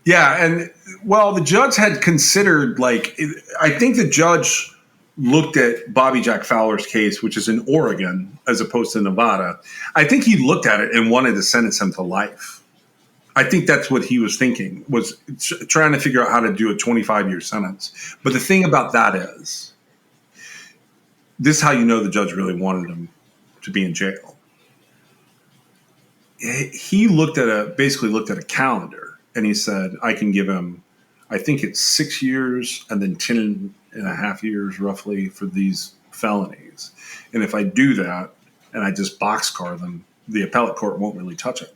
Yeah. And well, the judge had considered, I think the judge looked at Bobby Jack Fowler's case, which is in Oregon as opposed to Nevada. I think he looked at it and wanted to sentence him to life. I think that's what he was thinking, was trying to figure out how to do a 25-year sentence. But the thing about that is this is how you know the judge really wanted him to be in jail. He basically looked at a calendar, and he said, I can give him, I think it's 6 years and then 10 and a half years roughly for these felonies. And if I do that and I just boxcar them, the appellate court won't really touch it.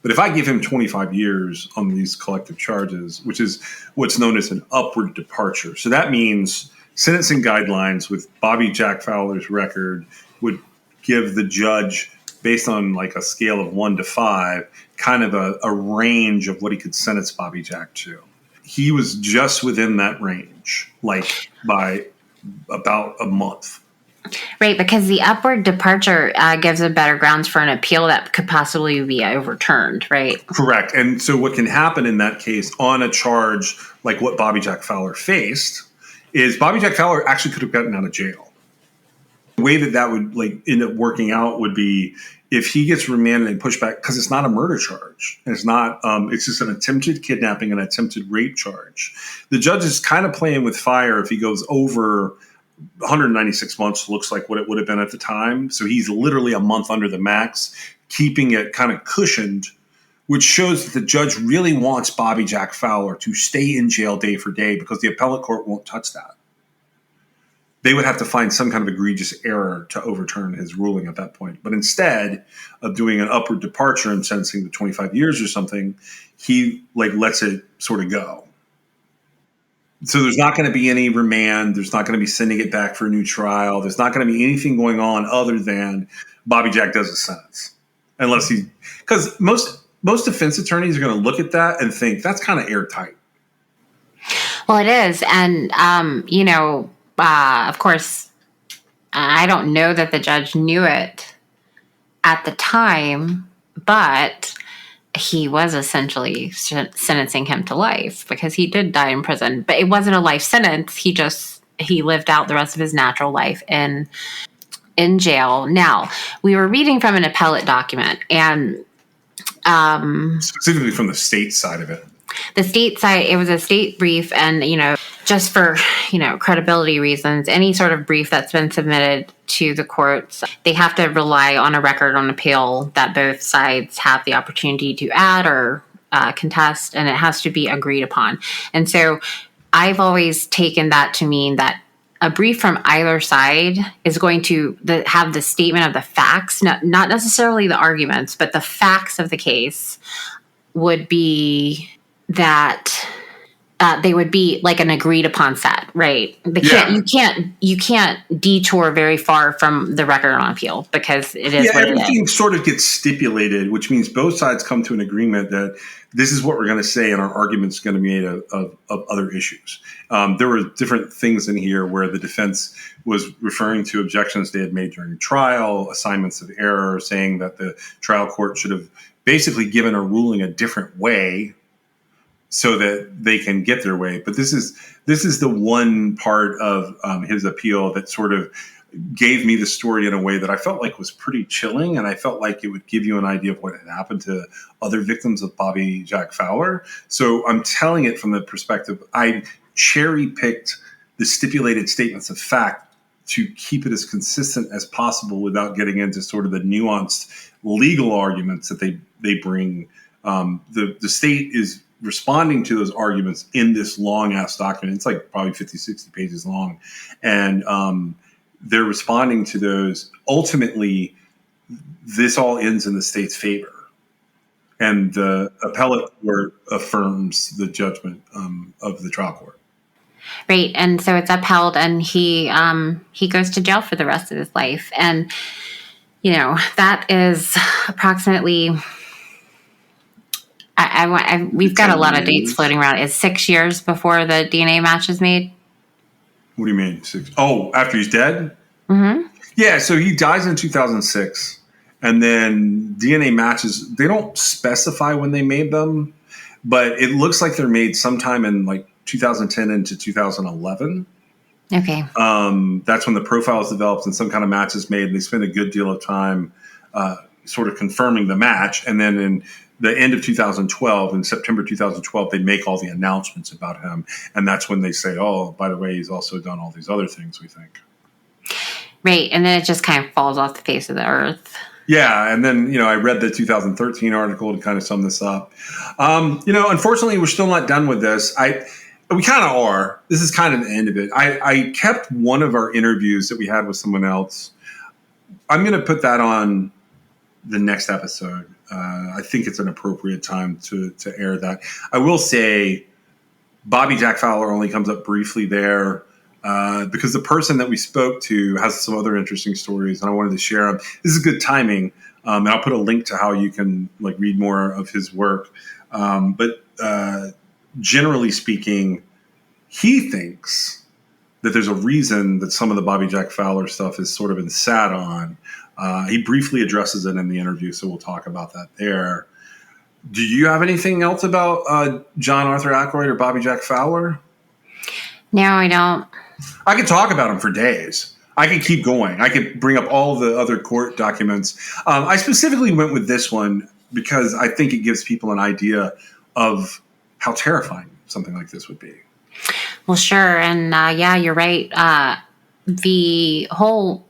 But if I give him 25 years on these collective charges, which is what's known as an upward departure. So that means sentencing guidelines with Bobby Jack Fowler's record would give the judge, based on like a scale of 1 to 5, kind of a range of what he could sentence Bobby Jack to. He was just within that range, like by about a month. Right, because the upward departure gives a better grounds for an appeal that could possibly be overturned, right? Correct. And so what can happen in that case on a charge like what Bobby Jack Fowler faced is Bobby Jack Fowler actually could have gotten out of jail. The way that would like end up working out would be if he gets remanded and pushed back, because it's not a murder charge. It's not. It's just an attempted kidnapping and attempted rape charge. The judge is kind of playing with fire if he goes over 196 months, looks like what it would have been at the time. So he's literally a month under the max, keeping it kind of cushioned, which shows that the judge really wants Bobby Jack Fowler to stay in jail day for day because the appellate court won't touch that. They would have to find some kind of egregious error to overturn his ruling at that point. But instead of doing an upward departure and sentencing to 25 years or something, he like lets it sort of go. So there's not going to be any remand. There's not going to be sending it back for a new trial. There's not going to be anything going on other than Bobby Jack does a sentence. Unless because most defense attorneys are going to look at that and think that's kind of airtight. Well, it is. And, of course, I don't know that the judge knew it at the time, but he was essentially sentencing him to life because he did die in prison. But it wasn't a life sentence. He lived out the rest of his natural life in jail. Now, we were reading from an appellate document, and specifically from the state side of it. The state side, it was a state brief, and, just for, credibility reasons, any sort of brief that's been submitted to the courts, they have to rely on a record on appeal that both sides have the opportunity to add or contest, and it has to be agreed upon. And so I've always taken that to mean that a brief from either side is going to have the statement of the facts, not necessarily the arguments, but the facts of the case would be that they would be like an agreed upon set, right? You can't detour very far from the record on appeal because it is what everything it is. Sort of gets stipulated, which means both sides come to an agreement that this is what we're going to say, and our argument's going to be made of other issues. There were different things in here where the defense was referring to objections they had made during trial, assignments of error, saying that the trial court should have basically given a ruling a different way so that they can get their way. But this is the one part of his appeal that sort of gave me the story in a way that I felt like was pretty chilling, and I felt like it would give you an idea of what had happened to other victims of Bobby Jack Fowler. So I'm telling it from the perspective, I cherry-picked the stipulated statements of fact to keep it as consistent as possible without getting into sort of the nuanced legal arguments that they bring. The state is responding to those arguments in this long-ass document. It's like probably 50, 60 pages long. And they're responding to those. Ultimately, this all ends in the state's favor. And the appellate court affirms the judgment of the trial court. Right. And so it's upheld, and he goes to jail for the rest of his life. And, that is approximately... we've got a lot of dates floating around. It's 6 years before the DNA match is made. What do you mean? 6? Oh, after he's dead? Mm-hmm. Yeah, so he dies in 2006. And then DNA matches, they don't specify when they made them, but it looks like they're made sometime in like 2010 into 2011. Okay. That's when the profile is developed and some kind of match is made. And they spend a good deal of time sort of confirming the match. And then in the end of 2012, in September 2012, they make all the announcements about him. And that's when they say, oh, by the way, he's also done all these other things, we think. Right. And then it just kind of falls off the face of the earth. Yeah, and then I read the 2013 article to kind of sum this up. Unfortunately, we're still not done with this. We kind of are. This is kind of the end of it. I kept one of our interviews that we had with someone else. I'm going to put that on the next episode. I think it's an appropriate time to air that. I will say, Bobby Jack Fowler only comes up briefly there. Because the person that we spoke to has some other interesting stories, and I wanted to share them. This is good timing, and I'll put a link to how you can read more of his work. But generally speaking, he thinks that there's a reason that some of the Bobby Jack Fowler stuff has sort of been sat on. He briefly addresses it in the interview, so we'll talk about that there. Do you have anything else about John Arthur Ackroyd or Bobby Jack Fowler? No, I don't. I could talk about him for days. I could keep going. I could bring up all the other court documents. I specifically went with this one because I think it gives people an idea of how terrifying something like this would be. Well, sure. And yeah, you're right. The whole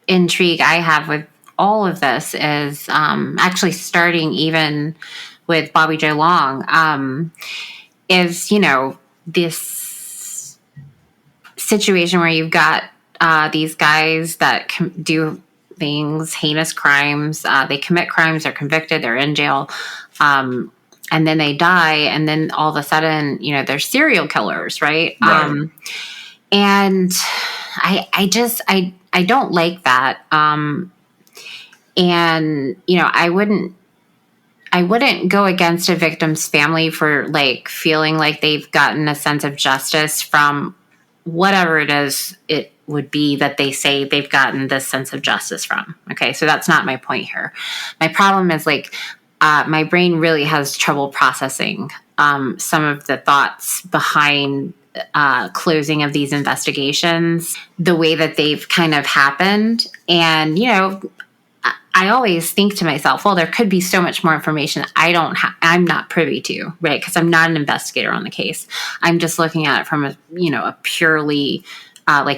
intrigue I have with all of this is actually starting even with Bobby Joe Long is, this situation where you've got these guys that do things, heinous crimes. They commit crimes, they're convicted, they're in jail, and then they die, and then all of a sudden, they're serial killers, right? Right. And I don't like that. And I wouldn't go against a victim's family for feeling like they've gotten a sense of justice from whatever it is it would be that they say they've gotten this sense of justice from. Okay, so that's not my point here. My problem is my brain really has trouble processing some of the thoughts behind closing of these investigations, the way that they've kind of happened. And, I always think to myself, well, there could be so much more information I'm not privy to, right? Because I'm not an investigator on the case. I'm just looking at it from a purely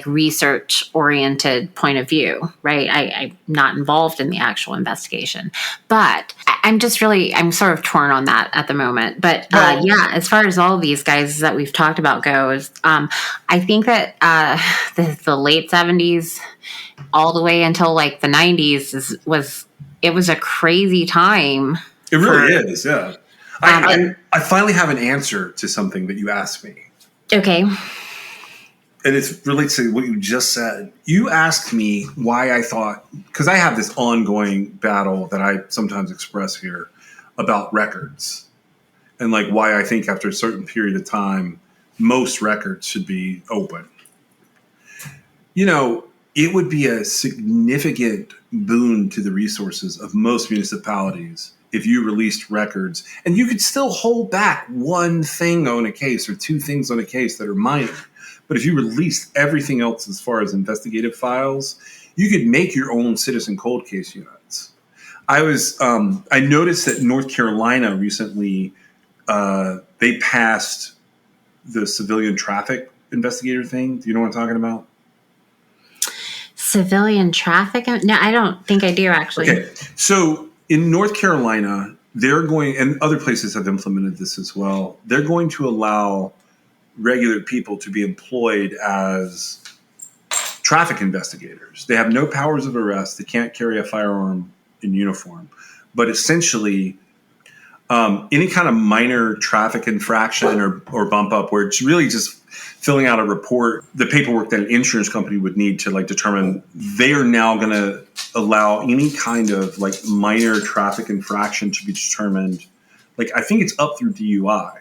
research oriented point of view, right? I'm not involved in the actual investigation, but I'm sort of torn on that at the moment. But yeah, as far as all of these guys that we've talked about goes, I think that the late 70s all the way until the 90s was a crazy time. It really is, yeah. I finally have an answer to something that you asked me. Okay. And it relates to what you just said. You asked me why I thought, because I have this ongoing battle that I sometimes express here about records. And why I think after a certain period of time, most records should be open. It would be a significant boon to the resources of most municipalities if you released records, and you could still hold back one thing on a case or two things on a case that are minor. But if you released everything else as far as investigative files, you could make your own citizen cold case units. I noticed that North Carolina recently, they passed the civilian traffic investigator thing. Do you know what I'm talking about? Civilian traffic? No, I don't think I do, actually. Okay. So in North Carolina, they're going, and other places have implemented this as well, they're going to allow regular people to be employed as traffic investigators. They have no powers of arrest. They can't carry a firearm in uniform. But essentially, any kind of minor traffic infraction or bump up where it's really just filling out a report, the paperwork that an insurance company would need to determine, they are now going to allow any kind of minor traffic infraction to be determined. I think it's up through DUI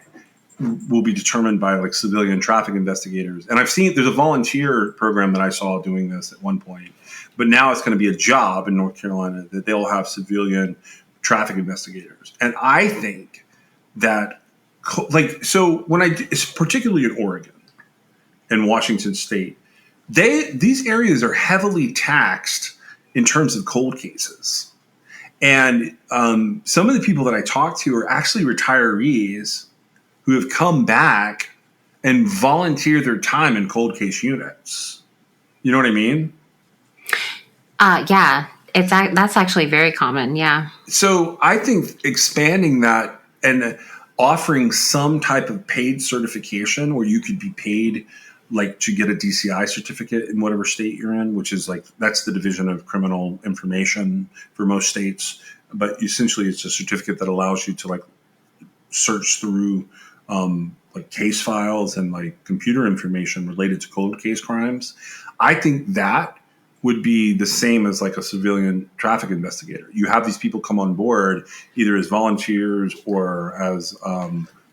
will be determined by civilian traffic investigators. And I've seen there's a volunteer program that I saw doing this at one point, but now it's going to be a job in North Carolina that they'll have civilian traffic investigators. And I think that so it's particularly in Oregon and Washington State, these areas are heavily taxed in terms of cold cases. And some of the people that I talk to are actually retirees who have come back and volunteer their time in cold case units. You know what I mean? Yeah, that's actually very common. Yeah. So I think expanding that and offering some type of paid certification where you could be paid like to get a DCI certificate in whatever state you're in, which is like that's the Division of Criminal Information for most states. But essentially, it's a certificate that allows you to like search through like case files and like computer information related to cold case crimes. I think that would be the same as like a civilian traffic investigator. You have these people come on board either as volunteers or as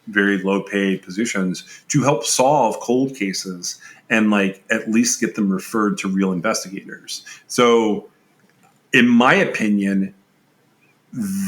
very low paid positions to help solve cold cases and like at least get them referred to real investigators. So in my opinion,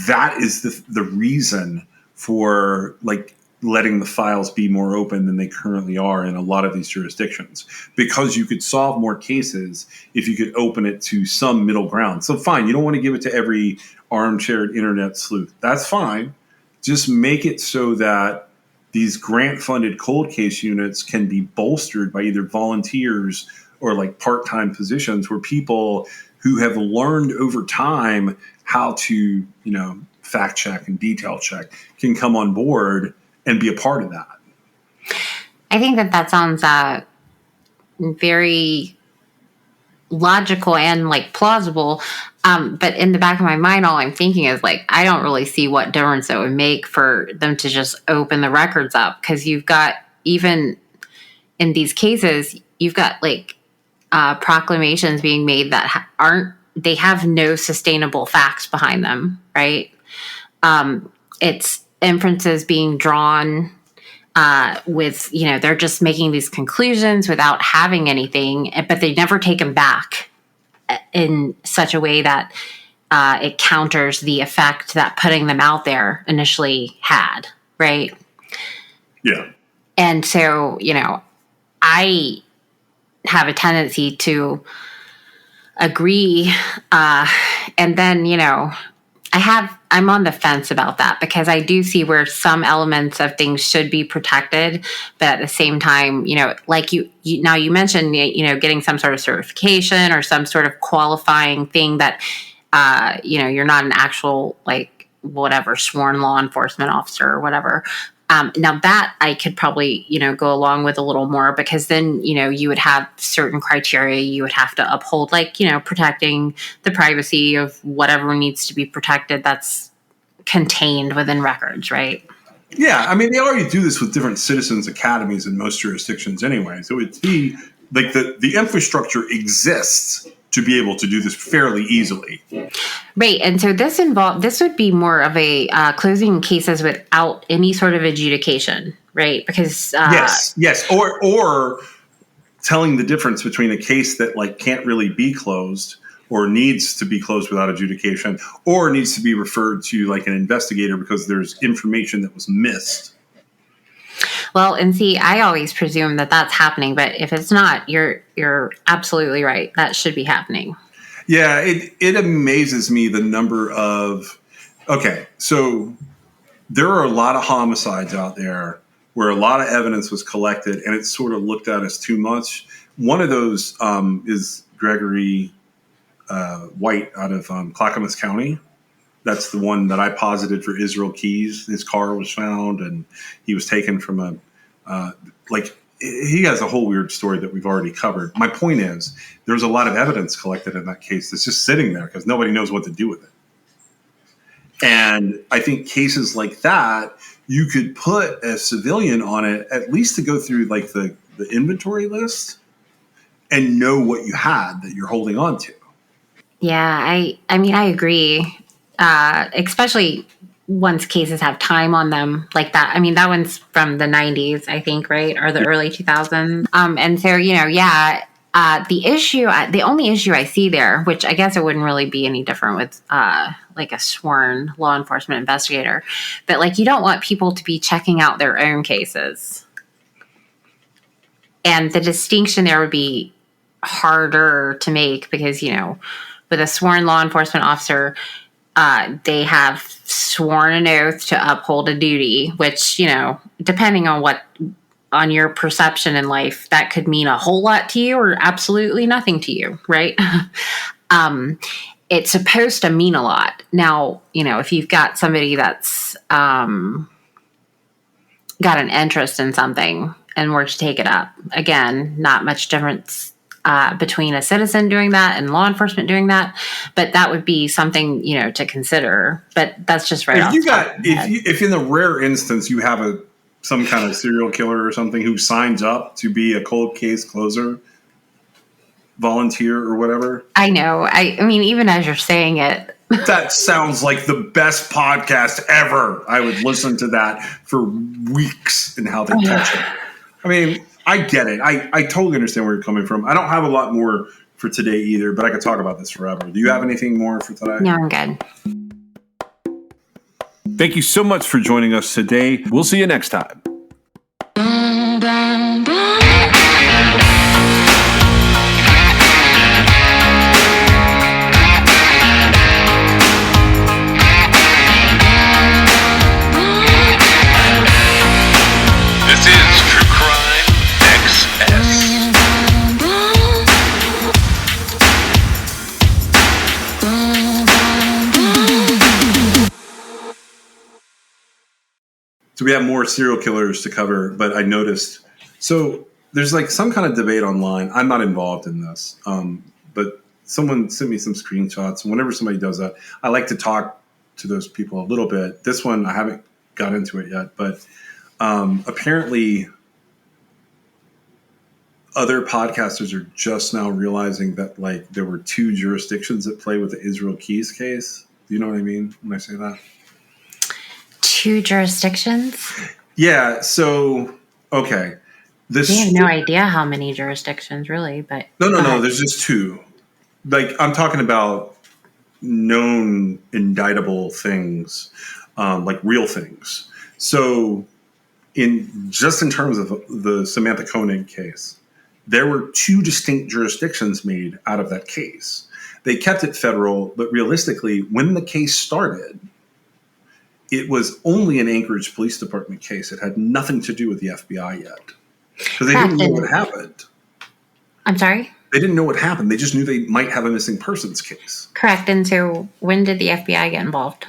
that is the reason for like letting the files be more open than they currently are in a lot of these jurisdictions, because you could solve more cases if you could open it to some middle ground. So fine, you don't want to give it to every armchair internet sleuth. That's fine. Just make it so that these grant funded cold case units can be bolstered by either volunteers or like part-time positions where people who have learned over time how to, fact check and detail check can come on board and be a part of that. I think that sounds very logical and like plausible. But in the back of my mind, all I'm thinking is like, I don't really see what difference it would make for them to just open the records up. Cause you've got, even in these cases, you've got like proclamations being made that they have no sustainable facts behind them. Right. It's inferences being drawn with, they're just making these conclusions without having anything, but they never take them back in such a way that it counters the effect that putting them out there initially had, right? Yeah. And so, I have a tendency to agree. And then, I'm on the fence about that because I do see where some elements of things should be protected, but at the same time, like you mentioned, getting some sort of certification or some sort of qualifying thing that, you're not an actual, like, whatever, sworn law enforcement officer or whatever. Now that I could probably, go along with a little more, because then, you would have certain criteria you would have to uphold, like, protecting the privacy of whatever needs to be protected that's contained within records, right? Yeah. I mean, they already do this with different citizens academies in most jurisdictions anyway. So it'd be like the infrastructure exists to be able to do this fairly easily. Right. And so this would be more of a closing cases without any sort of adjudication, right? Because yes. Or telling the difference between a case that like can't really be closed or needs to be closed without adjudication, or needs to be referred to like an investigator because there's information that was missed. Well, and see, I always presume that that's happening, but if it's not, you're absolutely right. That should be happening. Yeah, it amazes me the number of, so there are a lot of homicides out there where a lot of evidence was collected and it's sort of looked at as too much. One of those is Gregory White out of Clackamas County. That's the one that I posited for Israel Keys. His car was found and he was taken from he has a whole weird story that we've already covered. My point is there's a lot of evidence collected in that case that's just sitting there because nobody knows what to do with it. And I think cases like that, you could put a civilian on it, at least to go through like the inventory list and know what you had that you're holding on to. Yeah, I mean, I agree. Especially once cases have time on them like that. I mean, that one's from the 90s, I think, right? Or the early 2000s. And so, the only issue I see there, which I guess it wouldn't really be any different with like a sworn law enforcement investigator, but like you don't want people to be checking out their own cases. And the distinction there would be harder to make because, with a sworn law enforcement officer, they have sworn an oath to uphold a duty, which, depending on your perception in life, that could mean a whole lot to you or absolutely nothing to you, right? it's supposed to mean a lot. Now, if you've got somebody that's got an interest in something and were to take it up, again, not much difference between a citizen doing that and law enforcement doing that, but that would be something to consider. But that's just right. If in the rare instance you have some kind of serial killer or something who signs up to be a cold case closer, volunteer or whatever. I know. I mean, even as you're saying it, that sounds like the best podcast ever. I would listen to that for weeks and how they catch it. I mean, I get it. I totally understand where you're coming from. I don't have a lot more for today either, but I could talk about this forever. Do you have anything more for today? No, I'm good. Thank you so much for joining us today. We'll see you next time. This is True Crime XS. So we have more serial killers to cover, but I noticed. So there's like some kind of debate online. I'm not involved in this, but someone sent me some screenshots. And whenever somebody does that, I like to talk to those people a little bit. This one, I haven't got into it yet, but apparently other podcasters are just now realizing that like there were two jurisdictions at play with the Israel Keys case. Do you know what I mean when I say that? Two jurisdictions? Yeah. So, okay. We have no idea how many jurisdictions, really, but No. There's just two. Like I'm talking about known indictable things, like real things. So, in terms of the Samantha Koenig case, there were two distinct jurisdictions made out of that case. They kept it federal, but realistically, when the case started, it was only an Anchorage Police Department case. It had nothing to do with the FBI yet. Because they didn't know what happened. I'm sorry? They didn't know what happened. They just knew they might have a missing persons case. Correct. And so when did the FBI get involved?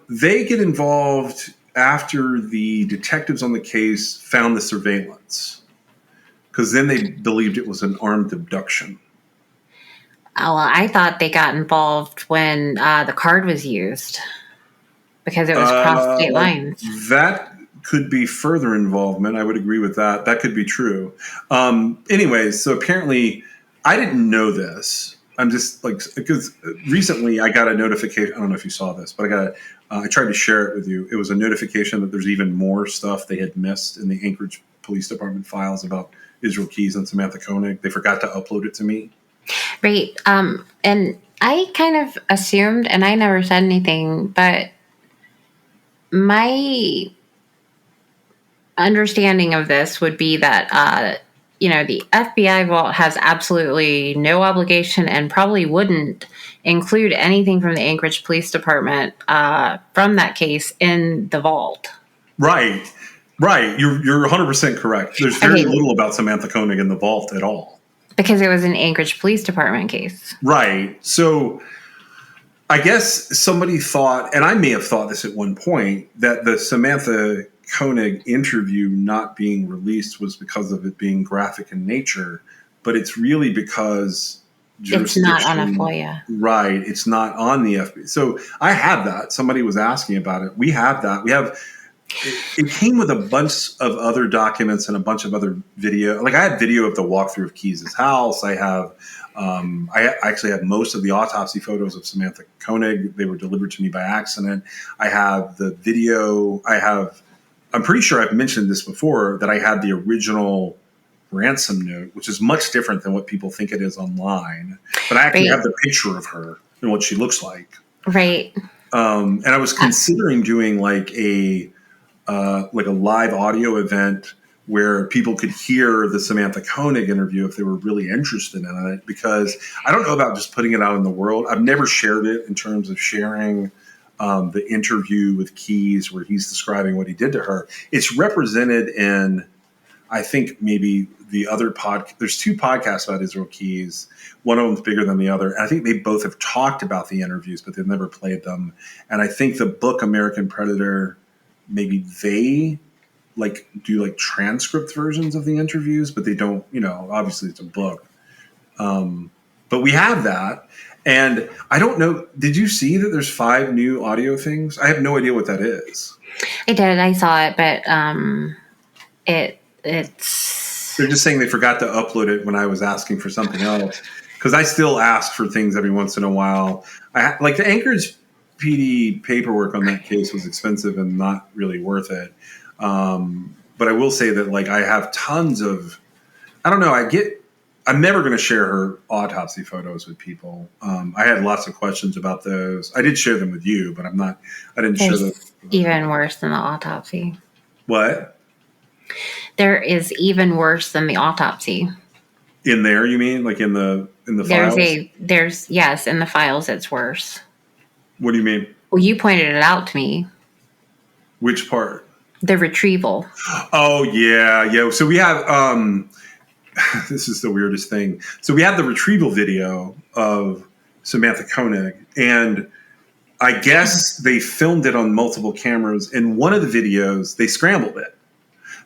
They get involved after the detectives on the case found the surveillance. Because then they believed it was an armed abduction. Oh, well, I thought they got involved when the card was used. Because it was across state lines. That could be further involvement. I would agree with that. That could be true. Anyways, so apparently I didn't know this. I'm just like, because recently I got a notification. I don't know if you saw this, but I tried to share it with you. It was a notification that there's even more stuff they had missed in the Anchorage Police Department files about Israel Keys and Samantha Koenig. They forgot to upload it to me. Right. And I kind of assumed, and I never said anything, but my understanding of this would be that, the FBI vault has absolutely no obligation and probably wouldn't include anything from the Anchorage Police Department from that case in the vault. Right. You're 100% correct. There's very little about Samantha Koenig in the vault at all. Because it was an Anchorage Police Department case. Right. So I guess somebody thought, and I may have thought this at one point, that the Samantha Koenig interview not being released was because of it being graphic in nature, but it's really because it's not on a FOIA. Right. It's not on the FBI. So I have that. Somebody was asking about it. We have that. It came with a bunch of other documents and a bunch of other video. Like I had video of the walkthrough of Keys' house. I actually have most of the autopsy photos of Samantha Koenig. They were delivered to me by accident. I have the video. I'm pretty sure I've mentioned this before, that I had the original ransom note, which is much different than what people think it is online. But I actually have the picture of her and what she looks like. Right. And I was considering doing like a live audio event where people could hear the Samantha Koenig interview if they were really interested in it, because I don't know about just putting it out in the world. I've never shared it in terms of sharing the interview with Keys where he's describing what he did to her. It's represented in, I think maybe the other there's two podcasts about Israel Keys. One of them's bigger than the other. And I think they both have talked about the interviews, but they've never played them. And I think the book American Predator, maybe they do transcript versions of the interviews, but they don't, obviously it's a book. But we have that. And I don't know, did you see that there's 5 new audio things? I have no idea what that is. I did. I saw it, but it's... They're just saying they forgot to upload it when I was asking for something else. Because I still ask for things every once in a while. The Anchorage PD paperwork on that case was expensive and not really worth it. But I will say that I have tons of, I don't know, I'm never going to share her autopsy photos with people. I had lots of questions about those. I did share them with you, but I didn't share them. Even worse than the autopsy. What? There is even worse than the autopsy. In there, you mean? In the files? Yes, in the files it's worse. What do you mean? Well, you pointed it out to me. Which part? The retrieval. Oh, yeah. So we have, this is the weirdest thing. So we have the retrieval video of Samantha Koenig, and I guess they filmed it on multiple cameras. In one of the videos, they scrambled it.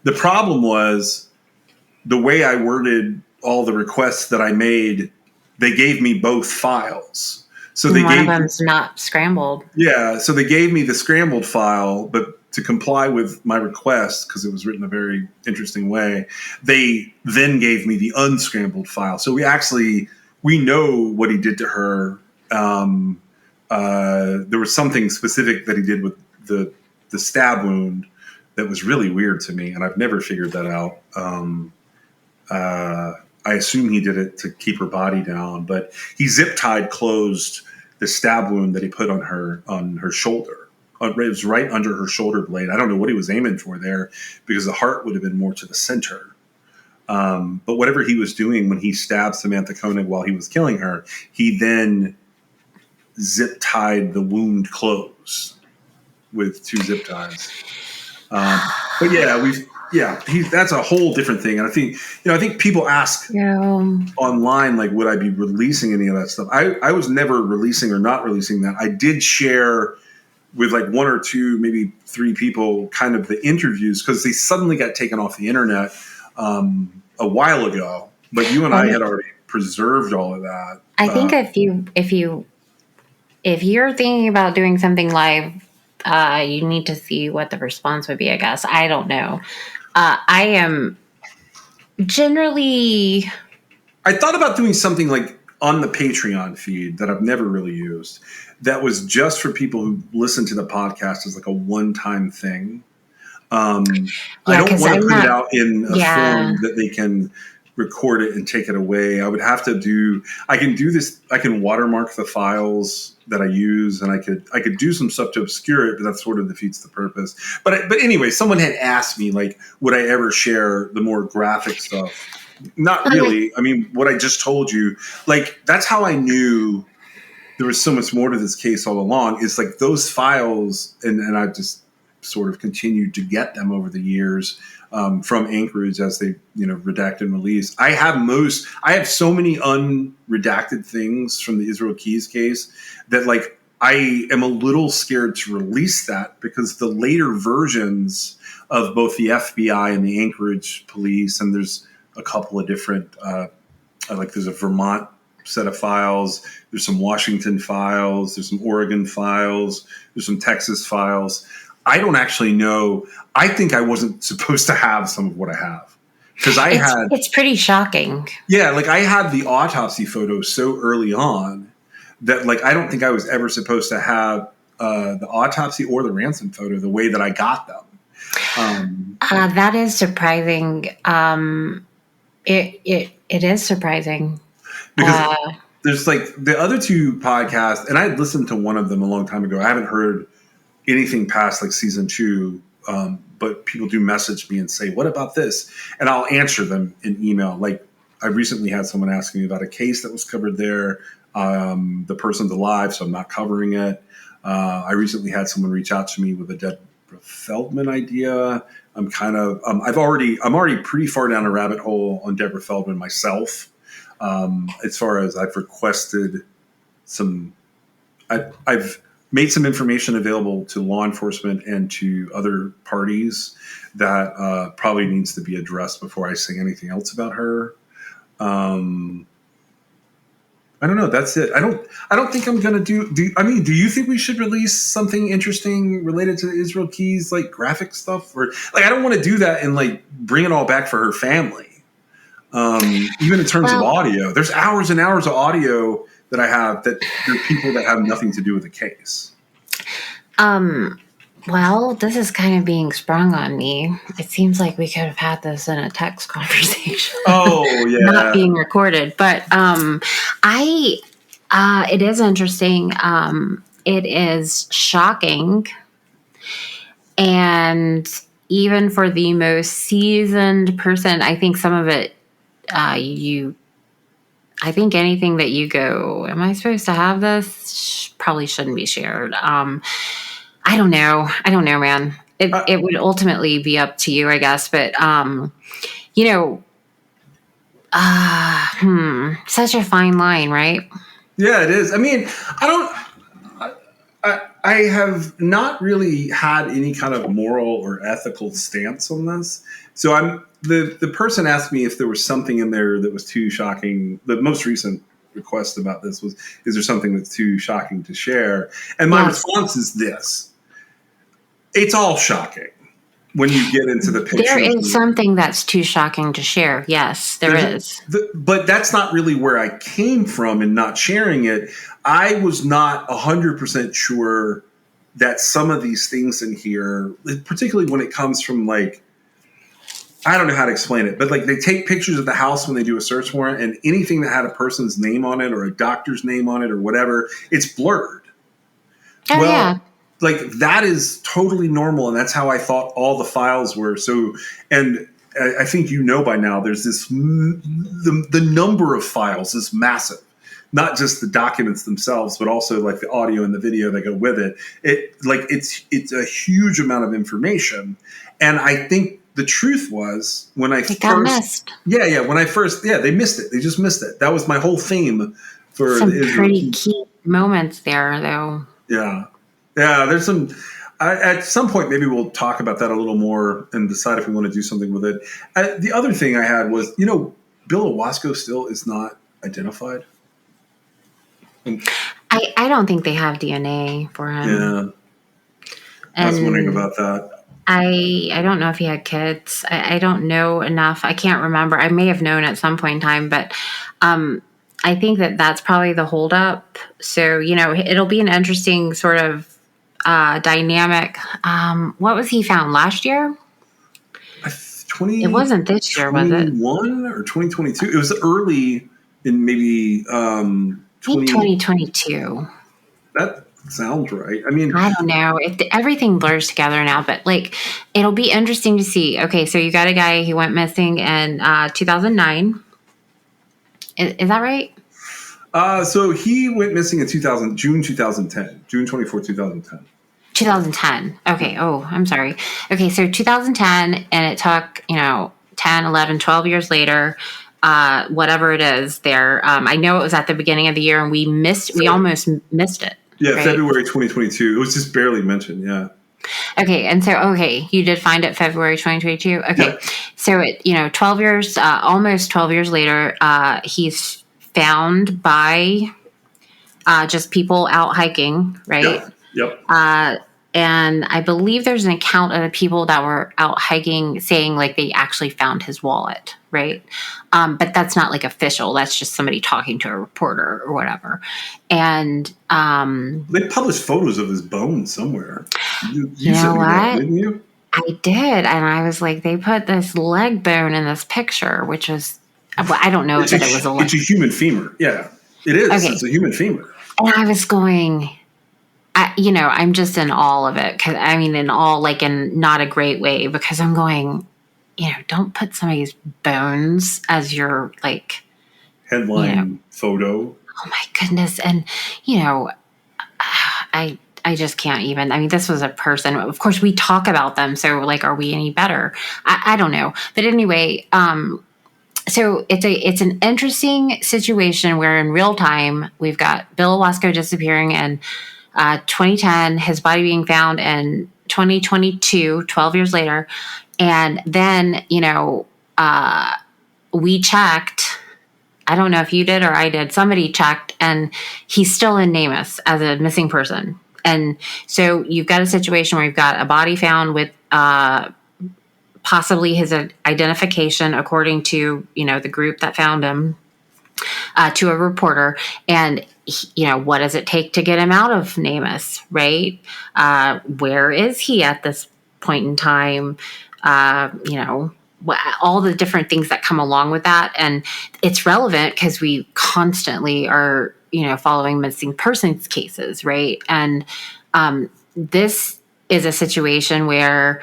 The problem was the way I worded all the requests that I made, they gave me both files. So one of them's not scrambled. Yeah, so they gave me the scrambled file, but to comply with my request, because it was written a very interesting way, they then gave me the unscrambled file. So we know what he did to her. There was something specific that he did with the stab wound that was really weird to me, and I've never figured that out. I assume he did it to keep her body down, but he zip-tied closed the stab wound that he put on her shoulder. It was right under her shoulder blade. I don't know what he was aiming for there, because the heart would have been more to the center. But whatever he was doing when he stabbed Samantha Koenig while he was killing her, he then zip-tied the wound closed with 2 zip ties. But that's a whole different thing. And I think people ask online, would I be releasing any of that stuff? I was never releasing or not releasing that. I did share with 1 or 2, maybe 3 people kind of the interviews, because they suddenly got taken off the internet a while ago. But you and I had already preserved all of that. I think if you're thinking about doing something live, you need to see what the response would be, I guess. I don't know. I am generally... I thought about doing something on the Patreon feed that I've never really used, that was just for people who listen to the podcast as a one-time thing. I don't want to put it out in a form that they can record it and take it away. I would have to I can do this. I can watermark the files that I use, and I could do some stuff to obscure it, but that sort of defeats the purpose. But anyway, someone had asked me, would I ever share the more graphic stuff? Not really. I mean, what I just told you, that's how I knew there was so much more to this case all along, is those files, and I just sort of continued to get them over the years from Anchorage as they, redact and release. I have so many unredacted things from the Israel Keys case that I am a little scared to release that, because the later versions of both the FBI and the Anchorage police, and there's a couple of different, there's a Vermont set of files, there's some Washington files, there's some Oregon files, there's some Texas files. I don't actually know. I think I wasn't supposed to have some of what I have, because it's pretty shocking. Yeah. I had the autopsy photos so early on that I don't think I was ever supposed to have the autopsy or the ransom photo the way that I got them. That is surprising. It is surprising. Because there's the other 2 podcasts, and I had listened to one of them a long time ago. I haven't heard anything past season 2, but people do message me and say, what about this? And I'll answer them in email. I recently had someone asking me about a case that was covered there. The person's alive, so I'm not covering it. I recently had someone reach out to me with a dead Feldman idea. I'm kind of I'm already pretty far down a rabbit hole on Deborah Feldman myself. As far as I've requested some, I've made some information available to law enforcement and to other parties that probably needs to be addressed before I say anything else about her. I don't know. That's it. I don't think I'm gonna do. Do you think we should release something interesting related to the Israel Keys, like graphic stuff, or like I don't want to do that and like bring it all back for her family. Even in terms of audio, there's hours and hours of audio that I have that there are people that have nothing to do with the case. Well, this is kind of being sprung on me. It seems like we could have had this in a text conversation. Oh, yeah. Not being recorded. But it is interesting. It is shocking. And even for the most seasoned person, I think some of it, I think anything that you go, am I supposed to have this? Probably shouldn't be shared. I don't know, man. It would ultimately be up to you, I guess. But, such a fine line, right? Yeah, it is. I mean, I have not really had any kind of moral or ethical stance on this. So the person asked me if there was something in there that was too shocking. The most recent request about this was, is there something that's too shocking to share? And my response is this. It's all shocking when you get into the pictures. There is something that's too shocking to share. Yes, there is. But that's not really where I came from in not sharing it. I was not 100% sure that some of these things in here, particularly when it comes from like, I don't know how to explain it, but like they take pictures of the house when they do a search warrant, and anything that had a person's name on it or a doctor's name on it or whatever, it's blurred. Oh, yeah. Like that is totally normal, and that's how I thought all the files were. So, and I think by now, there's this the number of files is massive, not just the documents themselves, but also like the audio and the video that go with it. It's a huge amount of information, and I think the truth was when I got missed. Yeah, when I first, they missed it. They just missed it. That was my whole theme for some pretty key moments there, though. Yeah. Yeah, there's some. At some point, maybe we'll talk about that a little more and decide if we want to do something with it. The other thing I had was, Bill Owasco still is not identified. I don't think they have DNA for him. Yeah, I was wondering about that. I don't know if he had kids. I don't know enough. I can't remember. I may have known at some point in time, but I think that's probably the holdup. So, it'll be an interesting sort of dynamic. What was he found last year? It wasn't this year, was it? 2021 or 2022? It was early in maybe 2022. That sounds right. I mean, I don't know. Everything blurs together now, but like it'll be interesting to see. Okay, so you got a guy who went missing in 2009. Is that right? So he went missing in June 2010, June 24, 2010. 2010. Okay. Oh, I'm sorry. Okay. So 2010, and it took, 10, 11, 12 years later, whatever it is there. I know it was at the beginning of the year and we almost missed it. Yeah. Right? February 2022. It was just barely mentioned. Yeah. Okay. And so, you did find it February 2022. Okay. Yeah. So 12 years, almost 12 years later, he's found by just people out hiking, right? Yep. And I believe there's an account of the people that were out hiking saying like they actually found his wallet, right? But that's not like official. That's just somebody talking to a reporter or whatever. And they published photos of his bones somewhere. You know what? That, didn't you? I did, and I was like, they put this leg bone in this picture, which was. I don't know that it was a leg. It's a human femur. Yeah, it is. Okay. It's a human femur. And I was going, I'm just in awe of it. Because in awe, like in not a great way, because I'm going, don't put somebody's bones as your like headline photo. Oh my goodness! And I just can't even. I mean, this was a person. Of course, we talk about them, so like, are we any better? I don't know. But anyway, so it's an interesting situation where in real time we've got Bill Owasco disappearing in 2010, his body being found in 2022, 12 years later, and then we checked. I don't know if you did or I did. Somebody checked, and he's still in NamUs as a missing person. And so you've got a situation where you've got a body found with possibly his identification, according to the group that found him, to a reporter. And what does it take to get him out of NamUs, right? Where is he at this point in time? All the different things that come along with that. And it's relevant because we constantly are, following missing persons cases, right? And this is a situation where,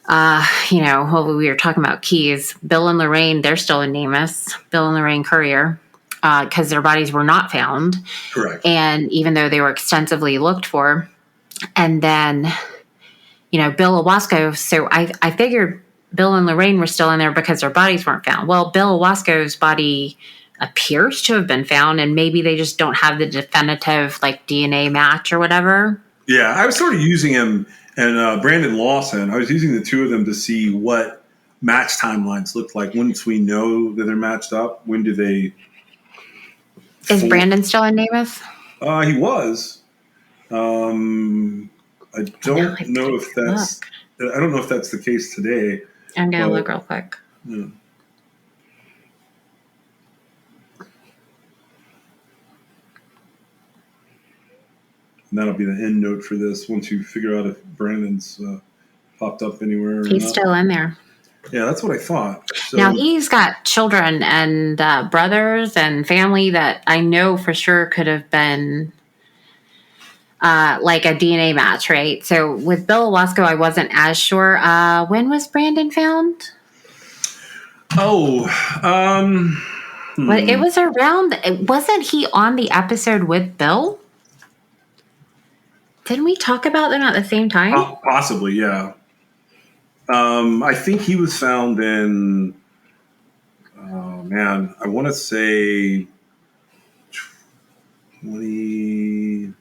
we were talking about Keys, Bill and Lorraine, they're still in NamUs, Bill and Lorraine Currier, because their bodies were not found. Correct. And even though they were extensively looked for, and then, Bill Owasco, so I figured Bill and Lorraine were still in there because their bodies weren't found. Well, Bill Owasco's body appears to have been found, and maybe they just don't have the definitive DNA match or whatever. Yeah, I was sort of using him and Brandon Lawson. I was using the two of them to see what match timelines look like. Once we know that they're matched up, when do they? Is Brandon still in NamUs? He was. I don't know if that's. I don't know if that's the case today. I'm gonna look real quick. Yeah. And that'll be the end note for this. Once you figure out if Brandon's popped up anywhere. He's still in there. Yeah, that's what I thought. So, now he's got children and brothers and family that I know for sure could have been like a DNA match, right? So with Bill Owasco, I wasn't as sure. When was Brandon found? But it was around. Wasn't he on the episode with Bill? Didn't we talk about them at the same time? Possibly, yeah. I think he was found in. Oh man, I want to say 20.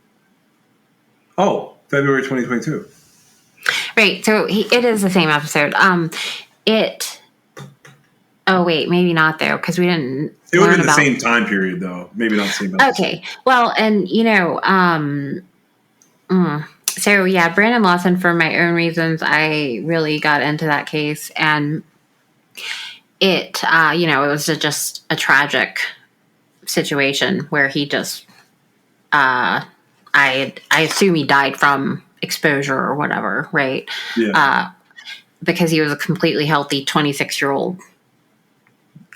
February 2022. Right. So it is the same episode. Oh wait, maybe not though, because we didn't. It would have been the same time period though. Maybe not the same episode. Okay. Well, and so yeah, Brandon Lawson, for my own reasons, I really got into that case, and it was just a tragic situation where he just, I assume he died from exposure or whatever, right? Yeah. Because he was a completely healthy 26-year-old.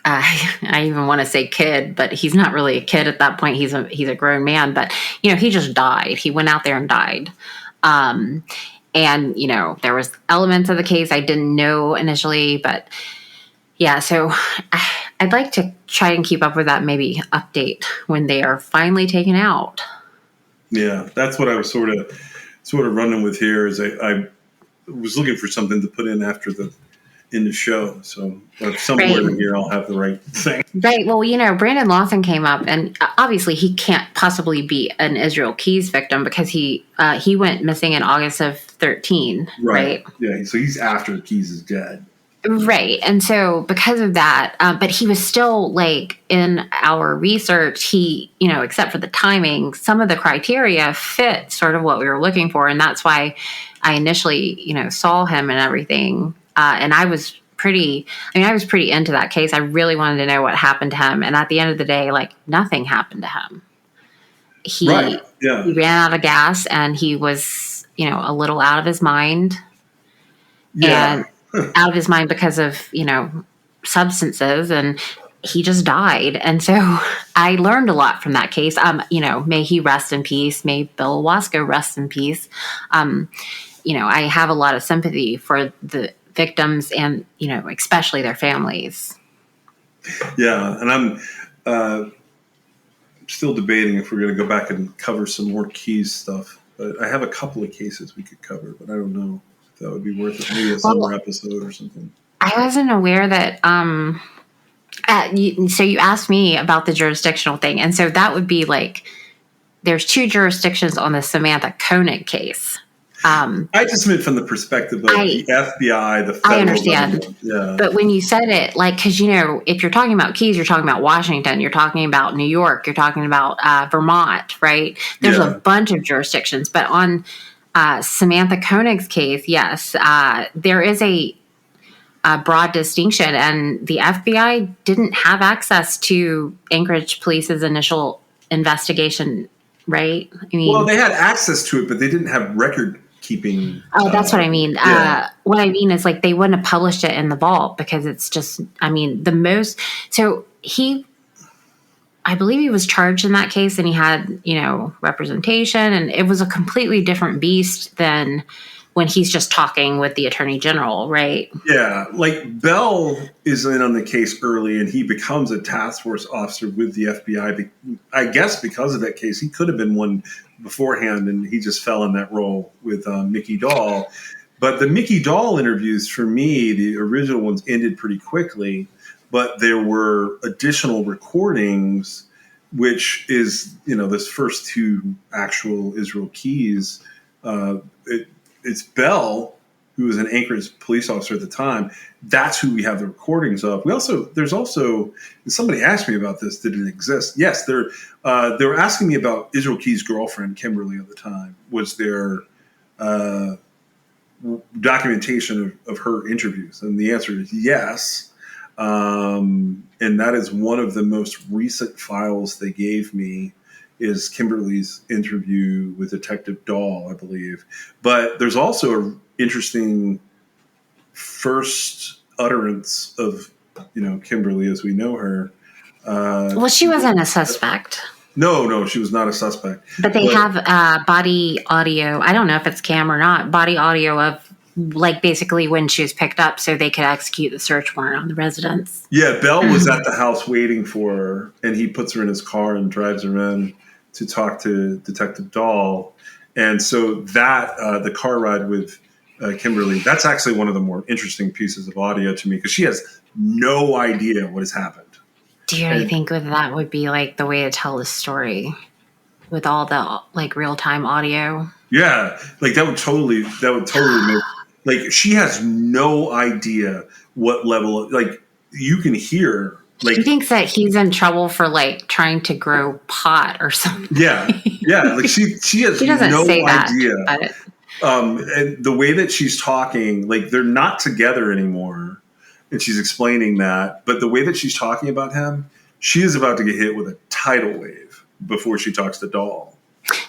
I even want to say kid, but he's not really a kid at that point. He's a grown man, but he just died. He went out there and died. And there was elements of the case I didn't know initially, but yeah, so I'd like to try and keep up with that, maybe update when they are finally taken out. Yeah, that's what I was sort of running with here. Is I was looking for something to put in after in the show. So somewhere in here, I'll have the right thing. Right. Well, Brandon Lawson came up, and obviously he can't possibly be an Israel Keys victim because he went missing in August of 2013. Right. Yeah. So he's after Keys is dead. Right. And so because of that, but he was still in our research, he, except for the timing, some of the criteria fit sort of what we were looking for. And that's why I initially, saw him and everything. And I was pretty into that case. I really wanted to know what happened to him. And at the end of the day, nothing happened to him. He ran out of gas, and he was, a little out of his mind. Yeah. And out of his mind because of, substances, and he just died. And so I learned a lot from that case. May he rest in peace. May Bill Owasco rest in peace. I have a lot of sympathy for the victims and, especially their families. Yeah. And I'm still debating if we're going to go back and cover some more Keys stuff. But I have a couple of cases we could cover, but I don't know if that would be worth it. Maybe a Well, summer episode or something. I wasn't aware that. So you asked me about the jurisdictional thing, and so that would be like there's two jurisdictions on the Samantha Koenig case. I just meant from the perspective of the FBI, the federal I understand. government. Yeah. But when you said it, like, because, if you're talking about keys, you're talking about Washington, you're talking about New York, you're talking about Vermont, right? There's a bunch of jurisdictions. But on Samantha Koenig's case, yes, there is a broad distinction. And the FBI didn't have access to Anchorage Police's initial investigation, right? I mean, well, they had access to it, but they didn't have record keeping. Oh, that's what I mean. Yeah. What I mean is like they wouldn't have published it in the vault because it's just, I mean, so I believe he was charged in that case and he had, representation, and it was a completely different beast than when he's just talking with the attorney general, right? Yeah. Like Bell is in on the case early and he becomes a task force officer with the FBI. I guess because of that case, he could have been one beforehand and he just fell in that role with Mickey Dahl. But the Mickey Dahl interviews, for me, the original ones ended pretty quickly, but there were additional recordings, which is, this first two actual Israel Keys. It's Bell, who was an Anchorage police officer at the time. That's who we have the recordings of. There's also, and somebody asked me about this, did it exist? Yes, they were asking me about Israel Key's girlfriend, Kimberly, at the time. Was there documentation of her interviews? And the answer is yes. And that is one of the most recent files they gave me, is Kimberly's interview with Detective Dahl, I believe. But there's also an interesting first utterance of, Kimberly as we know her. Well, she wasn't a suspect. No, she was not a suspect. But they have body audio. I don't know if it's cam or not. Body audio of like basically when she was picked up so they could execute the search warrant on the residence. Yeah, Bell was at the house waiting for her, and he puts her in his car and drives her in to talk to Detective Dahl. And so that, the car ride with Kimberly, that's actually one of the more interesting pieces of audio to me because she has no idea what has happened. Do you really think that would be like the way to tell the story with all the like real time audio? Yeah, like that would totally make, like she has no idea what level, like you can hear. Like, she thinks that he's in trouble for like trying to grow pot or something. Yeah. Like she has she doesn't no say idea. That, and the way that she's talking, like they're not together anymore, and she's explaining that. But the way that she's talking about him, she is about to get hit with a tidal wave before she talks to Dahl.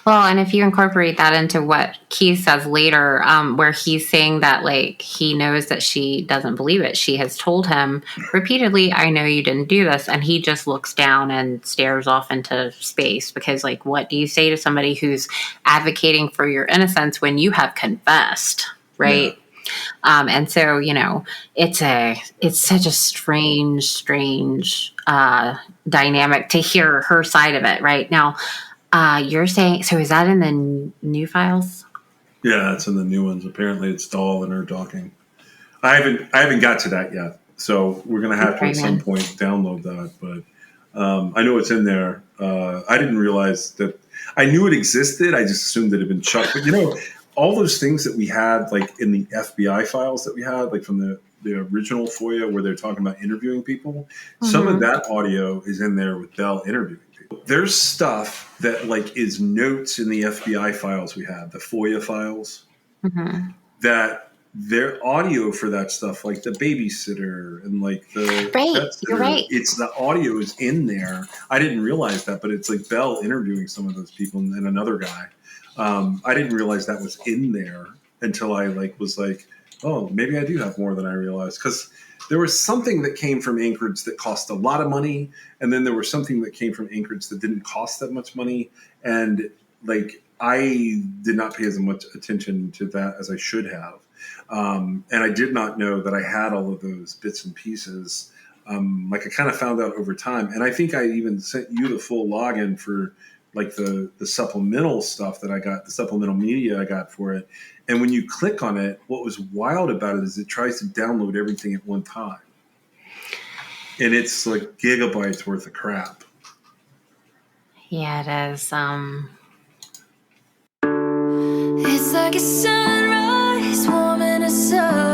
Well, and if you incorporate that into what Keith says later, where he's saying that like he knows that she doesn't believe it. She has told him repeatedly, I know you didn't do this. And he just looks down and stares off into space because like, what do you say to somebody who's advocating for your innocence when you have confessed? Right. Yeah. And so, it's such a strange dynamic to hear her side of it right now. You're saying, so is that in the new files? Yeah, it's in the new ones. Apparently it's Dahl and her talking. I haven't got to that yet. So we're going to have to at some point download that, but I know it's in there. I didn't realize that. I knew it existed. I just assumed it had been chucked. But all those things that we had, like in the FBI files that we had, like from the original FOIA where they're talking about interviewing people, some of that audio is in there with Bell interviewing people. There's stuff that like is notes in the FBI files we had, the FOIA files, that their audio for that stuff, like the babysitter and like the right, you're right. It's the audio is in there. I didn't realize that, but it's like Bell interviewing some of those people and another guy. I didn't realize that was in there until I was like, oh, maybe I do have more than I realized, because there was something that came from Anchorage that cost a lot of money, and then there was something that came from Anchorage that didn't cost that much money, and like I did not pay as much attention to that as I should have, and I did not know that I had all of those bits and pieces. Like I kind of found out over time, and I think I even sent you the full login for like the supplemental stuff that I got, the supplemental media I got for it. And when you click on it, what was wild about it is it tries to download everything at one time. And it's like gigabytes worth of crap. Yeah, it is. It's like a sunrise, warm in a sun.